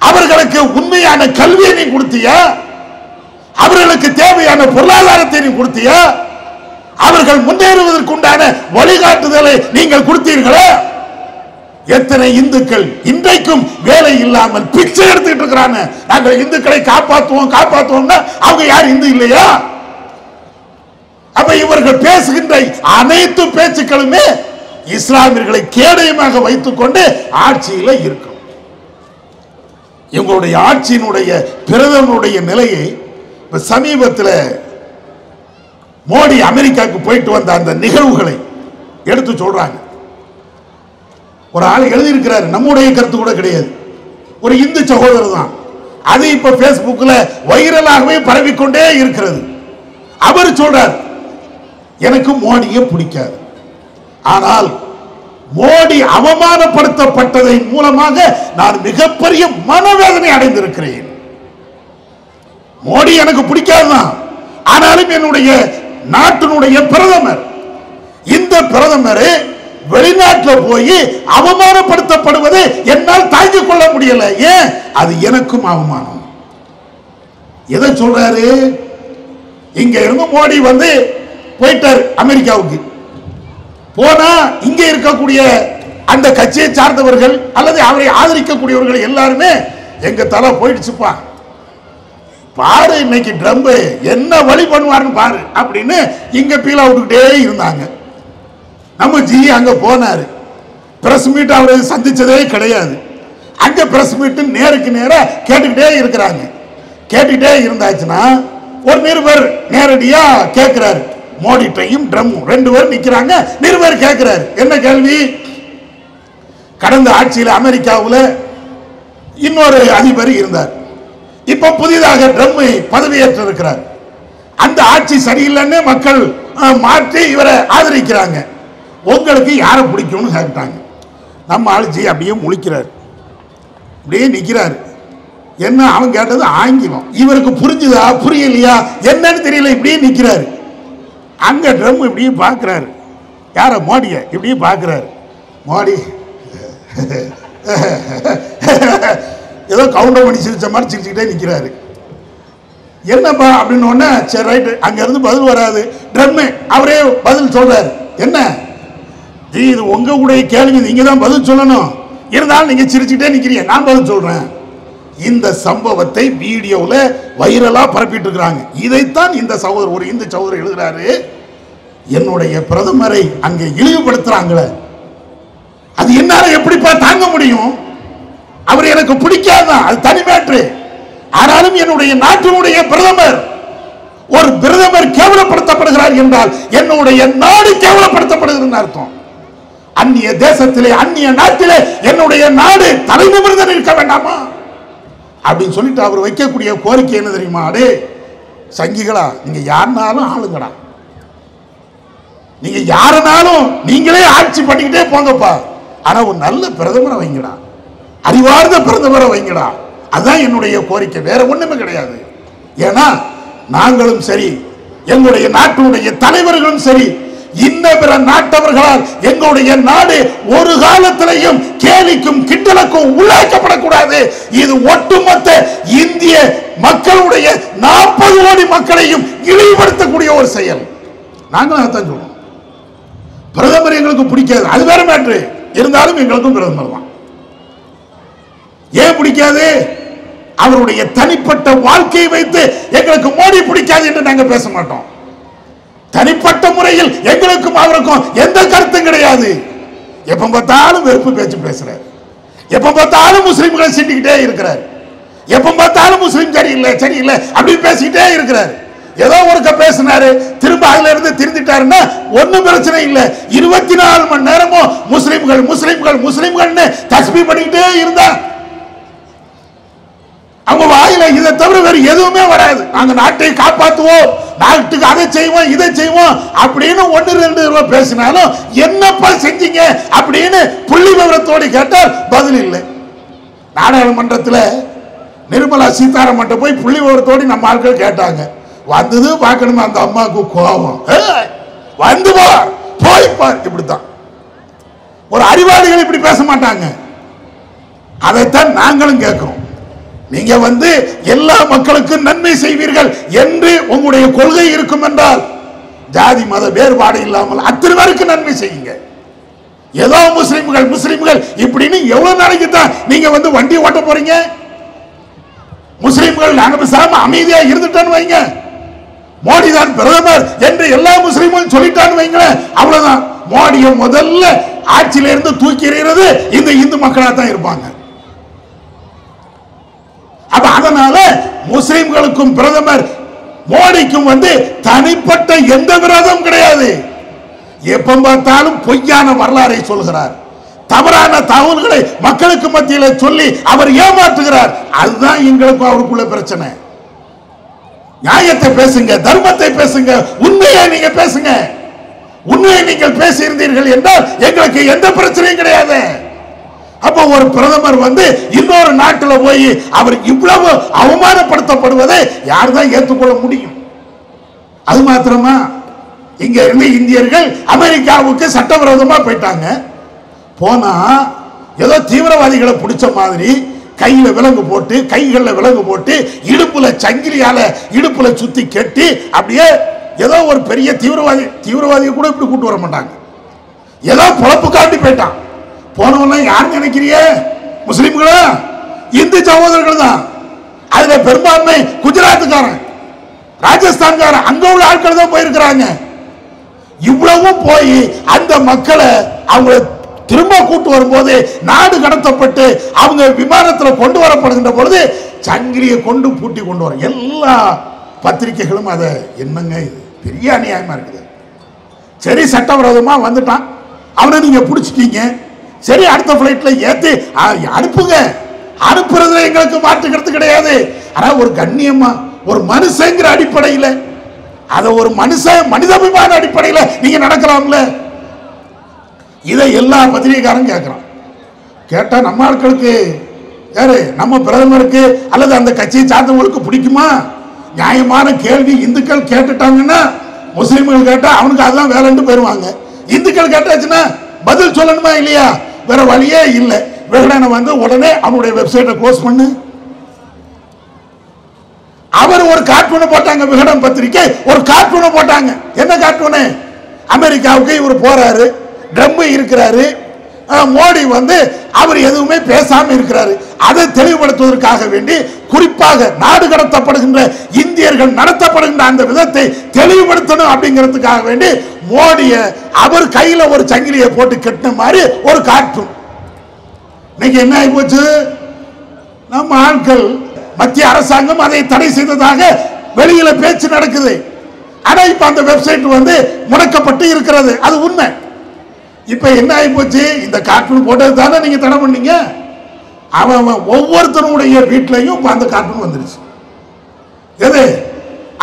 அவர்களுக்கு உண்மையான கல்வியை நீ கொடுத்தியா? அவர்களுக்கு தேவையான பொருளாதாரத்தை நீ கொடுத்தியா? அவர்கள் முன்னேறுவதற்கு உண்டான வழிகாட்டுதலை நீங்கள் கொடுத்தீர்களா? எத்தனை இந்துக்கள் இன்றைக்கும் வேலை இல்லாமல் பிச்சை எடுத்துட்டு இருக்கிறாங்க. நாங்கள் இந்துக்களை காப்பாற்றுவோம் காப்பாற்றுவோம்னா அவங்க யார் இந்து இல்லையா? அப்ப இவர்கள் பேசுகின்ற அனைத்து பேச்சுக்களுமே இஸ்லாமியர்களை கேடயமாக வைத்துக் கொண்டு ஆட்சியில இருக்கும். இவங்களுடைய ஆட்சியினுடைய பிரதமருடைய நிலையை சமீபத்தில் மோடி அமெரிக்காவுக்கு போயிட்டு வந்த அந்த நிகழ்வுகளை எடுத்து சொல்றாங்க. ஒரு ஆள் எழுதியிருக்கிறார், நம்முடைய கருத்து கூட கிடையாது, ஒரு இந்து சகோதரர் தான். அது இப்ப பேஸ்புக்ல வைரலாகவே பரவிக்கொண்டே இருக்கிறது. அவர் சொல்றார், எனக்கு மோடியை பிடிக்காது, ஆனால் மோடி அவமானப்படுத்தப்பட்டதன் மூலமாக நான் மிகப்பெரிய மனவேதனை அடைந்திருக்கிறேன். மோடி எனக்கு பிடிக்காதுதான், ஆனாலும் என்னுடைய நாட்டினுடைய பிரதமர், இந்த பிரதமர் வெளிநாட்டில் போய் அவமானப்படுத்தப்படுவதை என்னால் தாங்கிக் கொள்ள முடியல. ஏன்? அது எனக்கும் அவமானம். எதை சொல்றாரு? இங்க இருந்து மோடி வந்து போயிட்டார் அமெரிக்காவுக்கு. போனா இங்க இருக்கக்கூடிய அந்த கட்சியை சார்ந்தவர்கள் அல்லது அவரை ஆதரிக்கக்கூடியவர்கள் எல்லாருமே எங்க தலை போயிடுச்சுப்பா, பாரு இன்னைக்கு ட்ரம்ப் என்ன வழி பண்ணுவார்னு பாரு அப்படின்னு இங்க பீலா விட்டுக்கிட்டே இருந்தாங்க. நம்ம ஜி அங்க போனாரு, பிரஸ் மீட் அவரை சந்திச்சதே கிடையாது. அங்க பிரஸ் மீட் நேருக்கு நேரா கேட்டுக்கிட்டே இருக்கிறாங்க. கேட்டுக்கிட்டே இருந்தாச்சுன்னா ஒரு நிருபர் நேரடியா கேட்கிறாரு, மோடிட்டையும் ட்ரம்மும் 2 பேர் நிக்கிறாங்க. நிருபர் கேட்கிறாரு, என்ன கேள்வி? கடந்த ஆட்சியில் அமெரிக்காவில் இன்னொரு அதிபர் இருந்தார், இப்ப புதிதாக ட்ரம் பதவியேற்று இருக்கிறார். அந்த ஆட்சி சரியில்லைன்னு மக்கள் மாற்றி இவரை ஆதரிக்கிறாங்க. உங்களுக்கு யாரை பிடிக்கும்னு கேட்டாங்க. நம்ம ஆட்சி அப்படியே முழிக்கிறார், அப்படியே நிற்கிறார். என்ன அவன் கேட்டது ஆங்கிலம், இவருக்கு புரிஞ்சுதா புரியலையா என்னன்னு தெரியல, இப்படியே நிற்கிறாரு. அங்க ட்ரம் இப்படியே பார்க்கிறாரு, யார? மோடிய இப்படியே பார்க்கிறாரு. மோடி ஏதோ கவுண்டர் பண்ணி சிரிச்ச மாதிரி சிரிச்சுக்கிட்டே நிற்கிறாரு. என்னப்பா அப்படின்னு ஒன்று, சரி ரைட்டு, அங்கேருந்து பதில் வராது. ட்ரம் அவரே பதில் சொல்றாரு. என்ன இது உங்களுடைய கேள்வி, நீங்க தான் பதில் சொல்லணும், இருந்தாலும் நீங்க சிரிச்சுக்கிட்டே நிற்கிறீங்க, நான் பதில் சொல்றேன். இந்த சம்பவத்தை வீடியோவில் வைரலா பரப்பிட்டு இருக்கிறாங்க. இதைத்தான் இந்த சகோதரர், ஒரு இந்து சகோதரர் எழுதுறாரு, என்னுடைய பிரதமரை அங்கே இழிவுபடுத்துறாங்களே, அது என்னால எப்படிப்பா தாங்க முடியும்? அவர் எனக்கு பிடிக்காதான், அது தனி மேட்ரு. ஆனாலும் என்னுடைய நாட்டினுடைய பிரதமர், ஒரு பிரதமர் கேவலப்படுத்தப்படுகிறார் என்றால் என்னுடைய நாடு கேவலப்படுத்தப்படுகிறது அர்த்தம். அந்நிய தேசத்திலே, அந்நிய நாட்டிலே என்னுடைய நாடு தலை நிமிர்ந்து நிற்க வேண்டாமா அப்படின்னு சொல்லிட்டு அவர் வைக்கக்கூடிய கோரிக்கை என்ன தெரியுமா? அடே சங்கிகளா, நீங்க யாருனாலும் ஆளுங்கடா, நீங்க யாருனாலும் நீங்களே ஆட்சி பண்ணிக்கிட்டே போங்கப்பா, ஆனா ஒரு நல்ல பிரதமரை வைங்கடா, அறிவார்ந்த பிரதமரை வைங்கடா. அதுதான் என்னுடைய கோரிக்கை, வேற ஒண்ணுமே கிடையாது. ஏன்னா நாங்களும் சரி, எங்களுடைய நாட்டினுடைய தலைவர்களும் சரி, இன்ன பிற நாட்டவர்களால் எங்களுடைய நாடு ஒரு காலத்திலையும் கேலிக்கும் கிண்டலுக்கும் உள்ளாக்கப்படக்கூடாது. இது ஒட்டுமொத்த இந்திய மக்களுடைய 40 கோடி மக்களையும் இழிவுபடுத்தக்கூடிய ஒரு செயல். நாங்களும் அதான் சொல்றோம். பிரதமர் எங்களுக்கு பிடிக்காது, அது வேற மேட்ரு, இருந்தாலும் எங்களுக்கும் பிரதமர் தான். ஏன் பிடிக்காது? அவருடைய தனிப்பட்ட வாழ்க்கையை வைத்து எங்களுக்கு மோடி பிடிக்காது என்று நாங்க பேச மாட்டோம். தனிப்பட்ட முறையில் எங்களுக்கும் அவருக்கும் எந்த கருத்தும் கிடையாது. எப்ப பார்த்தாலும் வெறுப்பு பேச்சு பேசுறாரு, எப்ப பார்த்தாலும் முஸ்லிம்களை சிண்டிக்கிட்டே இருக்கிறார், எப்ப பார்த்தாலும் முஸ்லிம் சரியில்லை சரியில்லை அப்படி பேசிக்கிட்டே இருக்கிறார். ஏதோ ஒருக்க பேசினாரு, திரும்ப அதுல இருந்து திருந்திட்டாருன்னா ஒன்னும் பிரச்சனை இல்லை. 24 மணி நேரமும் முஸ்லிம்கள் முஸ்லிம்கள் முஸ்லிம்கள்னு தஸ்பீ பண்ணிக்கிட்டே இருந்தா அவங்க வாயில இதை தவிர வேறு எதுவுமே வராது. நாங்க நாட்டை காப்பாற்றுவோம், நாட்டுக்கு அதை செய்வோம் இதை செய்வோம் அப்படின்னு 1-2 ரூபாய் பேசினாலும் என்னப்பா செஞ்சீங்க அப்படின்னு புள்ளி விவரத்தோடு கேட்டால் பதில் இல்லை. நாடாளுமன்றத்தில் நிர்மலா சீதாராமன் போய் புள்ளி விவரத்தோடு நம்ம ஆட்கள் கேட்டாங்க. வந்தது பார்க்கணுமா அந்த அம்மாவுக்கு கோபம், வந்து போய் பார். இப்படித்தான் ஒரு அறிவாளிகள் இப்படி பேச மாட்டாங்க. அதைத்தான் நாங்களும் கேட்கிறோம். நீங்க எல்லா மக்களுக்கும் நன்மை செய்வீர்கள் என்று உங்களுடைய கொள்கை இருக்கும் என்றால் ஜாதி மத வேறுபாடு இல்லாமல் அத்தனை பேருக்கு நன்மை செய்யுங்க. ஏதோ முஸ்லிம்கள் முஸ்லிம்கள் இப்படின்னு எவ்வளவு நாளைக்கு தான் நீங்க வண்டி ஓட்ட போறீங்க? முஸ்லிம்கள் நாங்க பேசாம அமைதியா இருந்துட்டான்னு வைங்க, மோடி தான் பிரதமர் என்று எல்லா முஸ்லிம்களும் சொல்லிட்டான்னு வைங்களேன், அவ்வளவுதான். மோடியை முதல்ல ஆட்சியில இருந்து தூக்கி எறிகிறது இந்த இந்து மக்களா தான் இருப்பாங்க. அப்ப அதனால முஸ்லிம்களுக்கும் பிரதமர் மோடிக்கும் தனிப்பட்ட எந்த விரோதம் கிடையாது. எப்ப பார்த்தாலும் பொய்யான வரலாறை சொல்கிறார், தவறான தகவல்களை மக்களுக்கு மத்தியில் சொல்லி அவர் ஏமாற்றுகிறார். அதுதான் எங்களுக்கும் அவருக்குள்ள பிரச்சனை. நியாயத்தை பேசுங்க, தர்மத்தை பேசுங்க, உண்மையை நீங்க பேசுங்க. உண்மையை நீங்கள் பேசியிருந்தீர்கள் என்றால் எங்களுக்கு எந்த பிரச்சனையும் கிடையாது. அப்போ ஒரு பிரதமர் இன்னொரு நாட்டில் போய் அவர் இவ்வளவு அவமானப்படுத்தப்படுவதை யார் தான் ஏற்றுக்கொள்ள முடியும்? அது மாத்திரமா, இங்க இருந்து இந்தியர்கள் அமெரிக்காவுக்கு சட்டவிரோதமா போயிட்டாங்க. போனா ஏதோ தீவிரவாதிகளை பிடிச்ச மாதிரி கையில விலங்கு போட்டு, கைகளில் விலங்கு போட்டு, இடுப்புல சங்கிலியால இடுப்புல சுத்தி கட்டி, அப்படியே ஏதோ ஒரு பெரிய தீவிரவாதியை கூட இப்படி கூட்டு வர மாட்டாங்க. ஏதோ பொழப்பு காட்டி போயிட்டான். போனவெல்லாம் யார் நினைக்கிறிய? முஸ்லிம்களா? இந்து சகோதரர்கள் தான். அதுல பெரும்பான்மை குஜராத்துக்காரன், ராஜஸ்தான்காரன், அங்க உள்ள ஆட்கள் தான் போயிருக்கிறாங்க. இவ்வளவும் போய் அந்த மக்களை அவங்க திரும்ப கூட்டு வரும்போது, நாடு கடத்தப்பட்டு அவங்க விமானத்தில் கொண்டு வரப்படுகின்ற பொழுது சங்கிலியை கொண்டு பூட்டி கொண்டு வர எல்லா பத்திரிகைகளும் அதை என்னங்க இது பெரிய அநியாயமா இருக்குது. சரி, சட்டவிரோதமா வந்துட்டான், அவனை நீங்க பிடிச்சிட்டீங்க, சரி அடுத்த பிளைட்ல ஏத்தி அனுப்புங்க. அனுப்புறதுல எங்களுக்கு மாற்றுக்கிறது கிடையாது. ஆனா ஒரு கண்ணியமா ஒரு மனுஷங்கிற அடிப்படையில், அத ஒரு மனிதாபிமான அடிப்படையில் நீங்க நடக்கலாம்ல. இதை எல்லா பத்திரிகைக்காரன் கேட்கிறான். கேட்டா நம்ம ஆட்களுக்கு, யாரு நம்ம பிரதமருக்கு அல்லது அந்த கட்சியை சார்ந்தவங்களுக்கு பிடிக்குமா? நியாயமான கேள்வி இந்துக்கள் கேட்டுட்டாங்கன்னா, முஸ்லிம்கள் கேட்டா அவனுக்கு அதுதான் வேலைன்னு போயிருவாங்க. இந்துக்கள் கேட்டாச்சுன்னா பதில் சொல்லணுமா இல்லையா? வேற வழியே இல்லை. விகடனை வந்து உடனே அவனுடைய வெப்சைட்டை க்ளோஸ் பண்ணு. அவர் ஒரு கார்ட்டூனை போட்டாங்க, விகடன் பத்திரிகை ஒரு கார்ட்டூனை போட்டாங்க. என்ன கார்ட்டூனு? அமெரிக்காவுக்கு இவர் போறாரு, ட்ரம்ப் இருக்கிறாரு, மோடி வந்து அவர் எதுவுமே பேசாம இருக்கிறாரு. அதை தெளிவுபடுத்துவதற்காக வேண்டி, குறிப்பாக நாடு கடத்தப்படுகின்ற இந்தியர்கள் நடத்தப்படுகின்ற அந்த விதத்தை தெளிவுபடுத்தணும் அப்படிங்கிறதுக்காக வேண்டி மோடிய அவர் கையில ஒரு சங்கிலியை போட்டு கட்டின மாதிரி ஒரு கார்ட்டூன். இன்னைக்கு என்ன ஆகி போச்சு? நம்ம ஆட்கள், மத்திய அரசாங்கம் அதை தடை செய்ததாக வெளியில பேச்சு நடக்குது. ஆனா இப்ப அந்த வெப்சைட் வந்து முடக்கப்பட்டு இருக்கிறது. அது உண்மை. இப்ப என்ன ஆகி போச்சு? இந்த கார்ட்டூன் போட்டது தானே நீங்க தடை பண்ணீங்க. அவன் ஒவ்வொருத்தருடைய வீட்லையும் அந்த கார்ட்டூன் வந்துருச்சு. எது?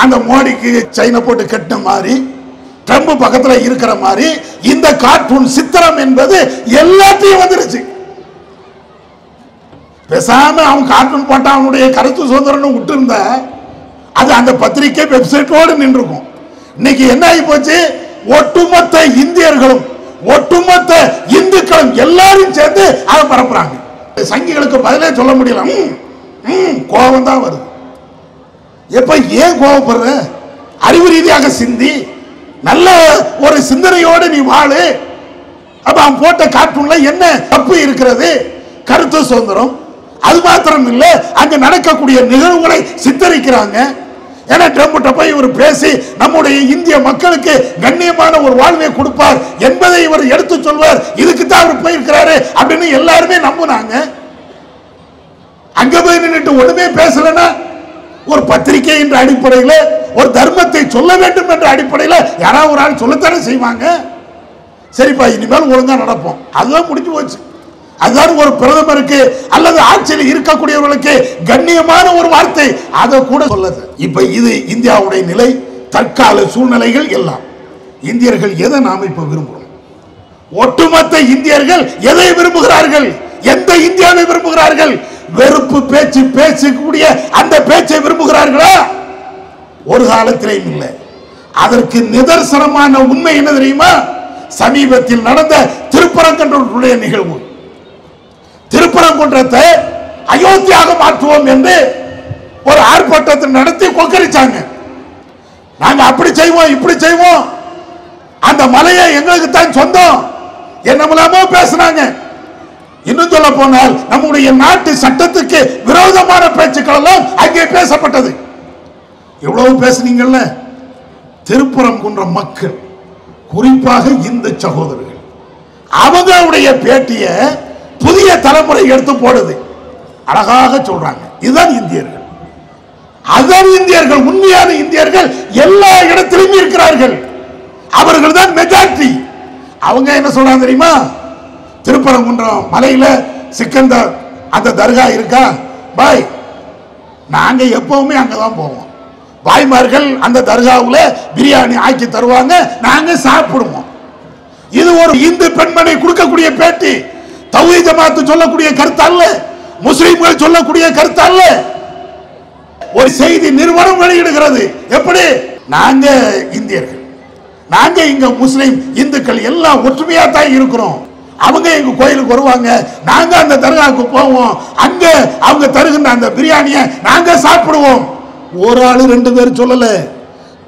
அந்த மோடிக்கு சைனா போட்டு கட்டின மாதிரி, ட்ரம்ப் பக்கத்துல இருக்கிற மாதிரி இந்த கார்ட்டூன் சித்திரம் என்பது எல்லாத்தையும் வந்துருச்சு. பேசாம அவன் கார்ட்டூன் போட்டா அவனுடைய கருத்து சுதந்திரம் விட்டு இருந்தா அது அந்த பத்திரிகை வெப்சைட்டோடு நின்றுக்கும். இன்னைக்கு என்ன ஆகி போச்சு? ஒட்டுமொத்த இந்தியர்களும் ஒட்டுமொத்த இந்துக்களும் எல்லாரும் சேர்ந்து அதை பரப்புறாங்க. சங்கிகளுக்கு பதிலே சொல்ல முடியல. கோபம் தான் வருது. எப்ப ஏன் கோபப்படுற? அறிவு ரீதியாக சிந்தி நல்ல ஒரு சிந்தனையோடு நீ வாழு. அப்ப அவன் போட்ட கார்ட்டூன்ல என்ன தப்பு இருக்கிறது? கருத்து சுதந்திரம். அது மாத்திரம் இல்ல, அங்க நடக்கக்கூடிய நிகழ்வுகளை சித்தரிக்கிறாங்க. ஏன்னா ட்ரம்ப்ட்ட போய் இவர் பேசி நம்முடைய இந்திய மக்களுக்கு கண்ணியமான ஒரு வாழ்வை கொடுப்பார் என்பதை இவர் எடுத்து சொல்வார். இதுக்கு தான் அவர் போயிருக்கிறாரு அப்படின்னு எல்லாருமே நம்புனாங்க. அங்க போய் நின்றுட்டு ஒண்ணுமே பேசலன்னா, ஒரு பத்திரிகை என்ற அடிப்படையில், ஒரு தர்மத்தை சொல்ல வேண்டும் என்ற அடிப்படையில் யாராவது ஒரு ஆள் சொல்லத்தானே செய்வாங்க. சரிப்பா, இனிமேல் ஒழுங்கா நடப்போம், அதுதான் முடிஞ்சு போச்சு. அதுதான் ஒரு பிரதமருக்கு அல்லது ஆட்சியில் இருக்கக்கூடியவர்களுக்கு கண்ணியமான ஒரு வார்த்தை. அதை கூட சொல்லுது. இப்ப இது இந்தியாவுடைய நிலை, தற்கால சூழ்நிலைகள் எல்லாம். இந்தியர்கள் எதை நாம இப்ப விரும்புகிறோம்? ஒட்டுமொத்த இந்தியர்கள் எதை விரும்புகிறார்கள்? எந்த இந்தியாவை விரும்புகிறார்கள்? வெறுப்பு பேச்சு பேசக்கூடிய அந்த பேச்சை விரும்புகிறார்களா? ஒரு காலத்திலேயும் இல்லை. அதற்கு நிதர்சனமான உண்மை என்ன தெரியுமா? சமீபத்தில் நடந்த திருப்பரங்குன்றத்துடைய நிகழ்வு. திருப்பரங்குன்றத்தை அயோத்தியாக மாற்றுவோம் என்று ஒரு ஆர்ப்பாட்டத்தை நடத்தி கொக்கரிச்சாங்க. நாங்க அப்படி செய்வோம், இப்படி செய்வோம், அந்த மலையை எங்களுக்கு தான் சொந்தம் என்னமோ பேசினாங்க. இன்னும் சொல்ல போனால் நம்முடைய நாட்டு சட்டத்துக்கு விரோதமான பேச்சுக்கள் எல்லாம் அங்கே பேசப்பட்டது. எவ்வளவு பேசுனீங்கல்ல. திருப்பரங்குன்றம் மக்கள், குறிப்பாக இந்து சகோதரர்கள், அவங்களுடைய பேட்டிய புதிய தலைமுறை எடுத்து போடுது. அழகாக சொல்றாங்க, இதுதான் இந்தியர்கள், அதுதான் இந்தியர்கள், உண்மையான இந்தியர்கள் எல்லா இடத்திலும் இருக்கிறார்கள், அவர்கள் தான் மெஜாரிட்டி. அவங்க என்ன சொல்றாங்க தெரியுமா? திருப்பரங்குன்றம் மலையில சிக்கந்தர் அந்த தர்கா இருக்கா பாய், நாங்க எப்பவுமே அங்கதான் போவோம். பாய்மார்கள் அந்த தர்காவுல பிரியாணி ஆக்கி தருவாங்க, நாங்க சாப்பிடுவோம். இது ஒரு இந்து பெண்மணி கொடுக்கக்கூடிய பேட்டி. தௌஹீத் ஜமாத் சொல்லக்கூடிய கருத்து அல்ல, முஸ்லிம்கள் சொல்லக்கூடிய கருத்து அல்ல. ஒரு செய்தி நிறுவனம் வெளியிடுகிறது. எப்படி? நாங்க இந்தியர்கள், நாங்க இங்க முஸ்லிம் இந்துக்கள் எல்லாம் ஒற்றுமையா தான் இருக்கிறோம். அவங்க எங்க கோயிலுக்கு வருவாங்க, நாங்க அந்த தர்காவுக்கு போவோம், அங்க அவங்க தருகின்ற அந்த பிரியாணியை நாங்க சாப்பிடுவோம். ஒரு ஆளு ரெண்டு பேர் சொல்லல.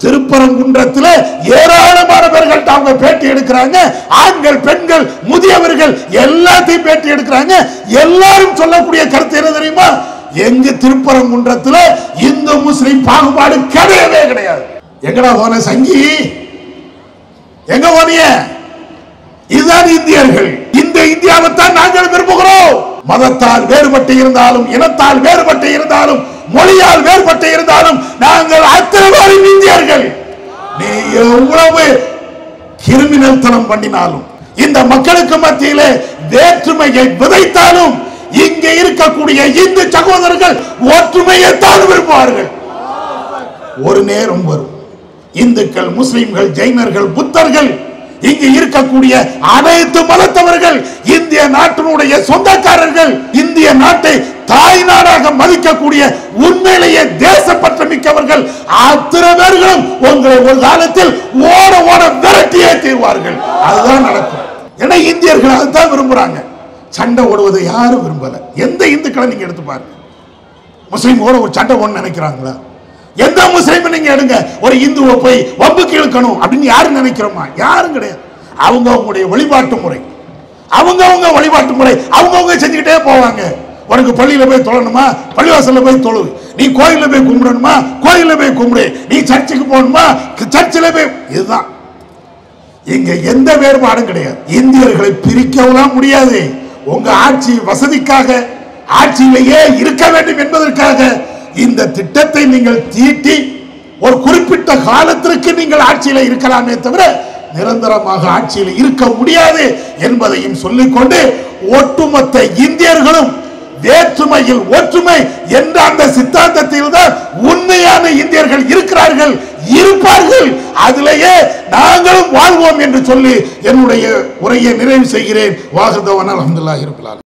திருப்பரங்குன்றத்தில் ஏராளமான பேர்கள் அவங்க பேட்டி எடுக்கிறாங்க. ஆண்கள், பெண்கள், முதியவர்கள் எல்லாத்தையும் பேட்டி எடுக்கிறாங்க. எல்லாரும் சொல்லக்கூடிய கருத்து என்ன தெரியுமா? எங்க திருப்பரங்குன்றத்தில் இந்து முஸ்லிம் பாகுபாடு கிடையவே கிடையாது. எங்கடா போன சங்கி, எங்க போனிய? இதுதான் இந்தியர்கள். இந்த இந்தியாவை தான் நாங்கள் விரும்புகிறோம். மதத்தால் வேறுபட்டு இருந்தாலும், இனத்தால் வேறுபட்டு இருந்தாலும், மொழியால் வேறுபட்டு இருந்தாலும், நாங்கள் அத்தனை இந்தியர்கள். நீ எவ்வளவு கிரிமினல் தனம் பண்ணினாலும், இந்த மக்களுக்கு மத்தியிலே வேற்றுமையை விதைத்தாலும், இங்கே இருக்கக்கூடிய இந்து சகோதரர்கள் ஒற்றுமையை தான் விரும்புவார்கள். ஒரு நேரம் வரும், இந்துக்கள், முஸ்லிம்கள், ஜெயினர்கள், புத்தர்கள், இங்கு இருக்கக்கூடிய அனைத்து மதத்தவர்கள், இந்திய நாட்டினுடைய சொந்தக்காரர்கள், இந்திய நாட்டை தாய் நாடாக மதிக்கக்கூடிய உண்மையிலேயே தேசப்பற்ற மிக்கவர்கள் அத்தனை பேர்களும் உங்களை ஒரு காலத்தில் ஓட ஓட விரட்டியே தீர்வார்கள். அதுதான் நடக்கும். ஏன்னா இந்தியர்கள் அதுதான் விரும்புறாங்க. சண்டை ஓடுவதை யாரும் விரும்பல. எந்த இந்துக்களை நீங்க எடுத்து பாருங்க, முஸ்லீமோட ஒரு சண்டை ஓட நினைக்கிறாங்களா? எந்த முஸ்லீம் நீங்க எடுங்க, ஒரு இந்துவை போய் வம்புக்கு இழுக்கணும் அப்படின்னு யாரும் நினைக்கிறோமா? யாரும் கிடையாது. அவங்க அவங்களுடைய வழிபாட்டு முறை, அவங்க வழிபாட்டு முறை அவங்க செஞ்சுக்கிட்டே போவாங்க. உனக்கு பள்ளியில போய் தொழணுமா, பள்ளிவாசல்ல போய் தொழு. நீ கோயில போய் கும்பிடணுமா, கோயில போய் கும்பிடு. நீ சர்ச்சுக்கு போகணுமா, சர்ச்சில் போய். இதுதான் இங்க எந்த வேறுபாடும் கிடையாது. இந்தியர்களை பிரிக்கலாம் முடியாது. உங்க ஆட்சி வசதிக்காக, ஆட்சியிலேயே இருக்க வேண்டும் என்பதற்காக இந்த திட்டத்தை நீங்கள் தீட்டி ஒரு குறிப்பிட்ட காலத்திற்கு நீங்கள் ஆட்சியில் இருக்கலாமே தவிர நிரந்தரமாக ஆட்சியில் இருக்க முடியாது என்பதையும் சொல்லிக்கொண்டு, ஒட்டுமொத்த இந்தியர்களும் வேற்றுமையில் ஒற்றுமை என்ற அந்த சித்தாந்தத்தில் தான் உண்மையான இந்தியர்கள் இருக்கிறார்கள், இருப்பார்கள். அதிலேயே நாங்களும் வாழ்வோம் என்று சொல்லி என்னுடைய உரையை நிறைவு செய்கிறேன். வாஹிதவன் அல்ஹம்துலில்லாஹி ரப்பில் ஆலமீன்.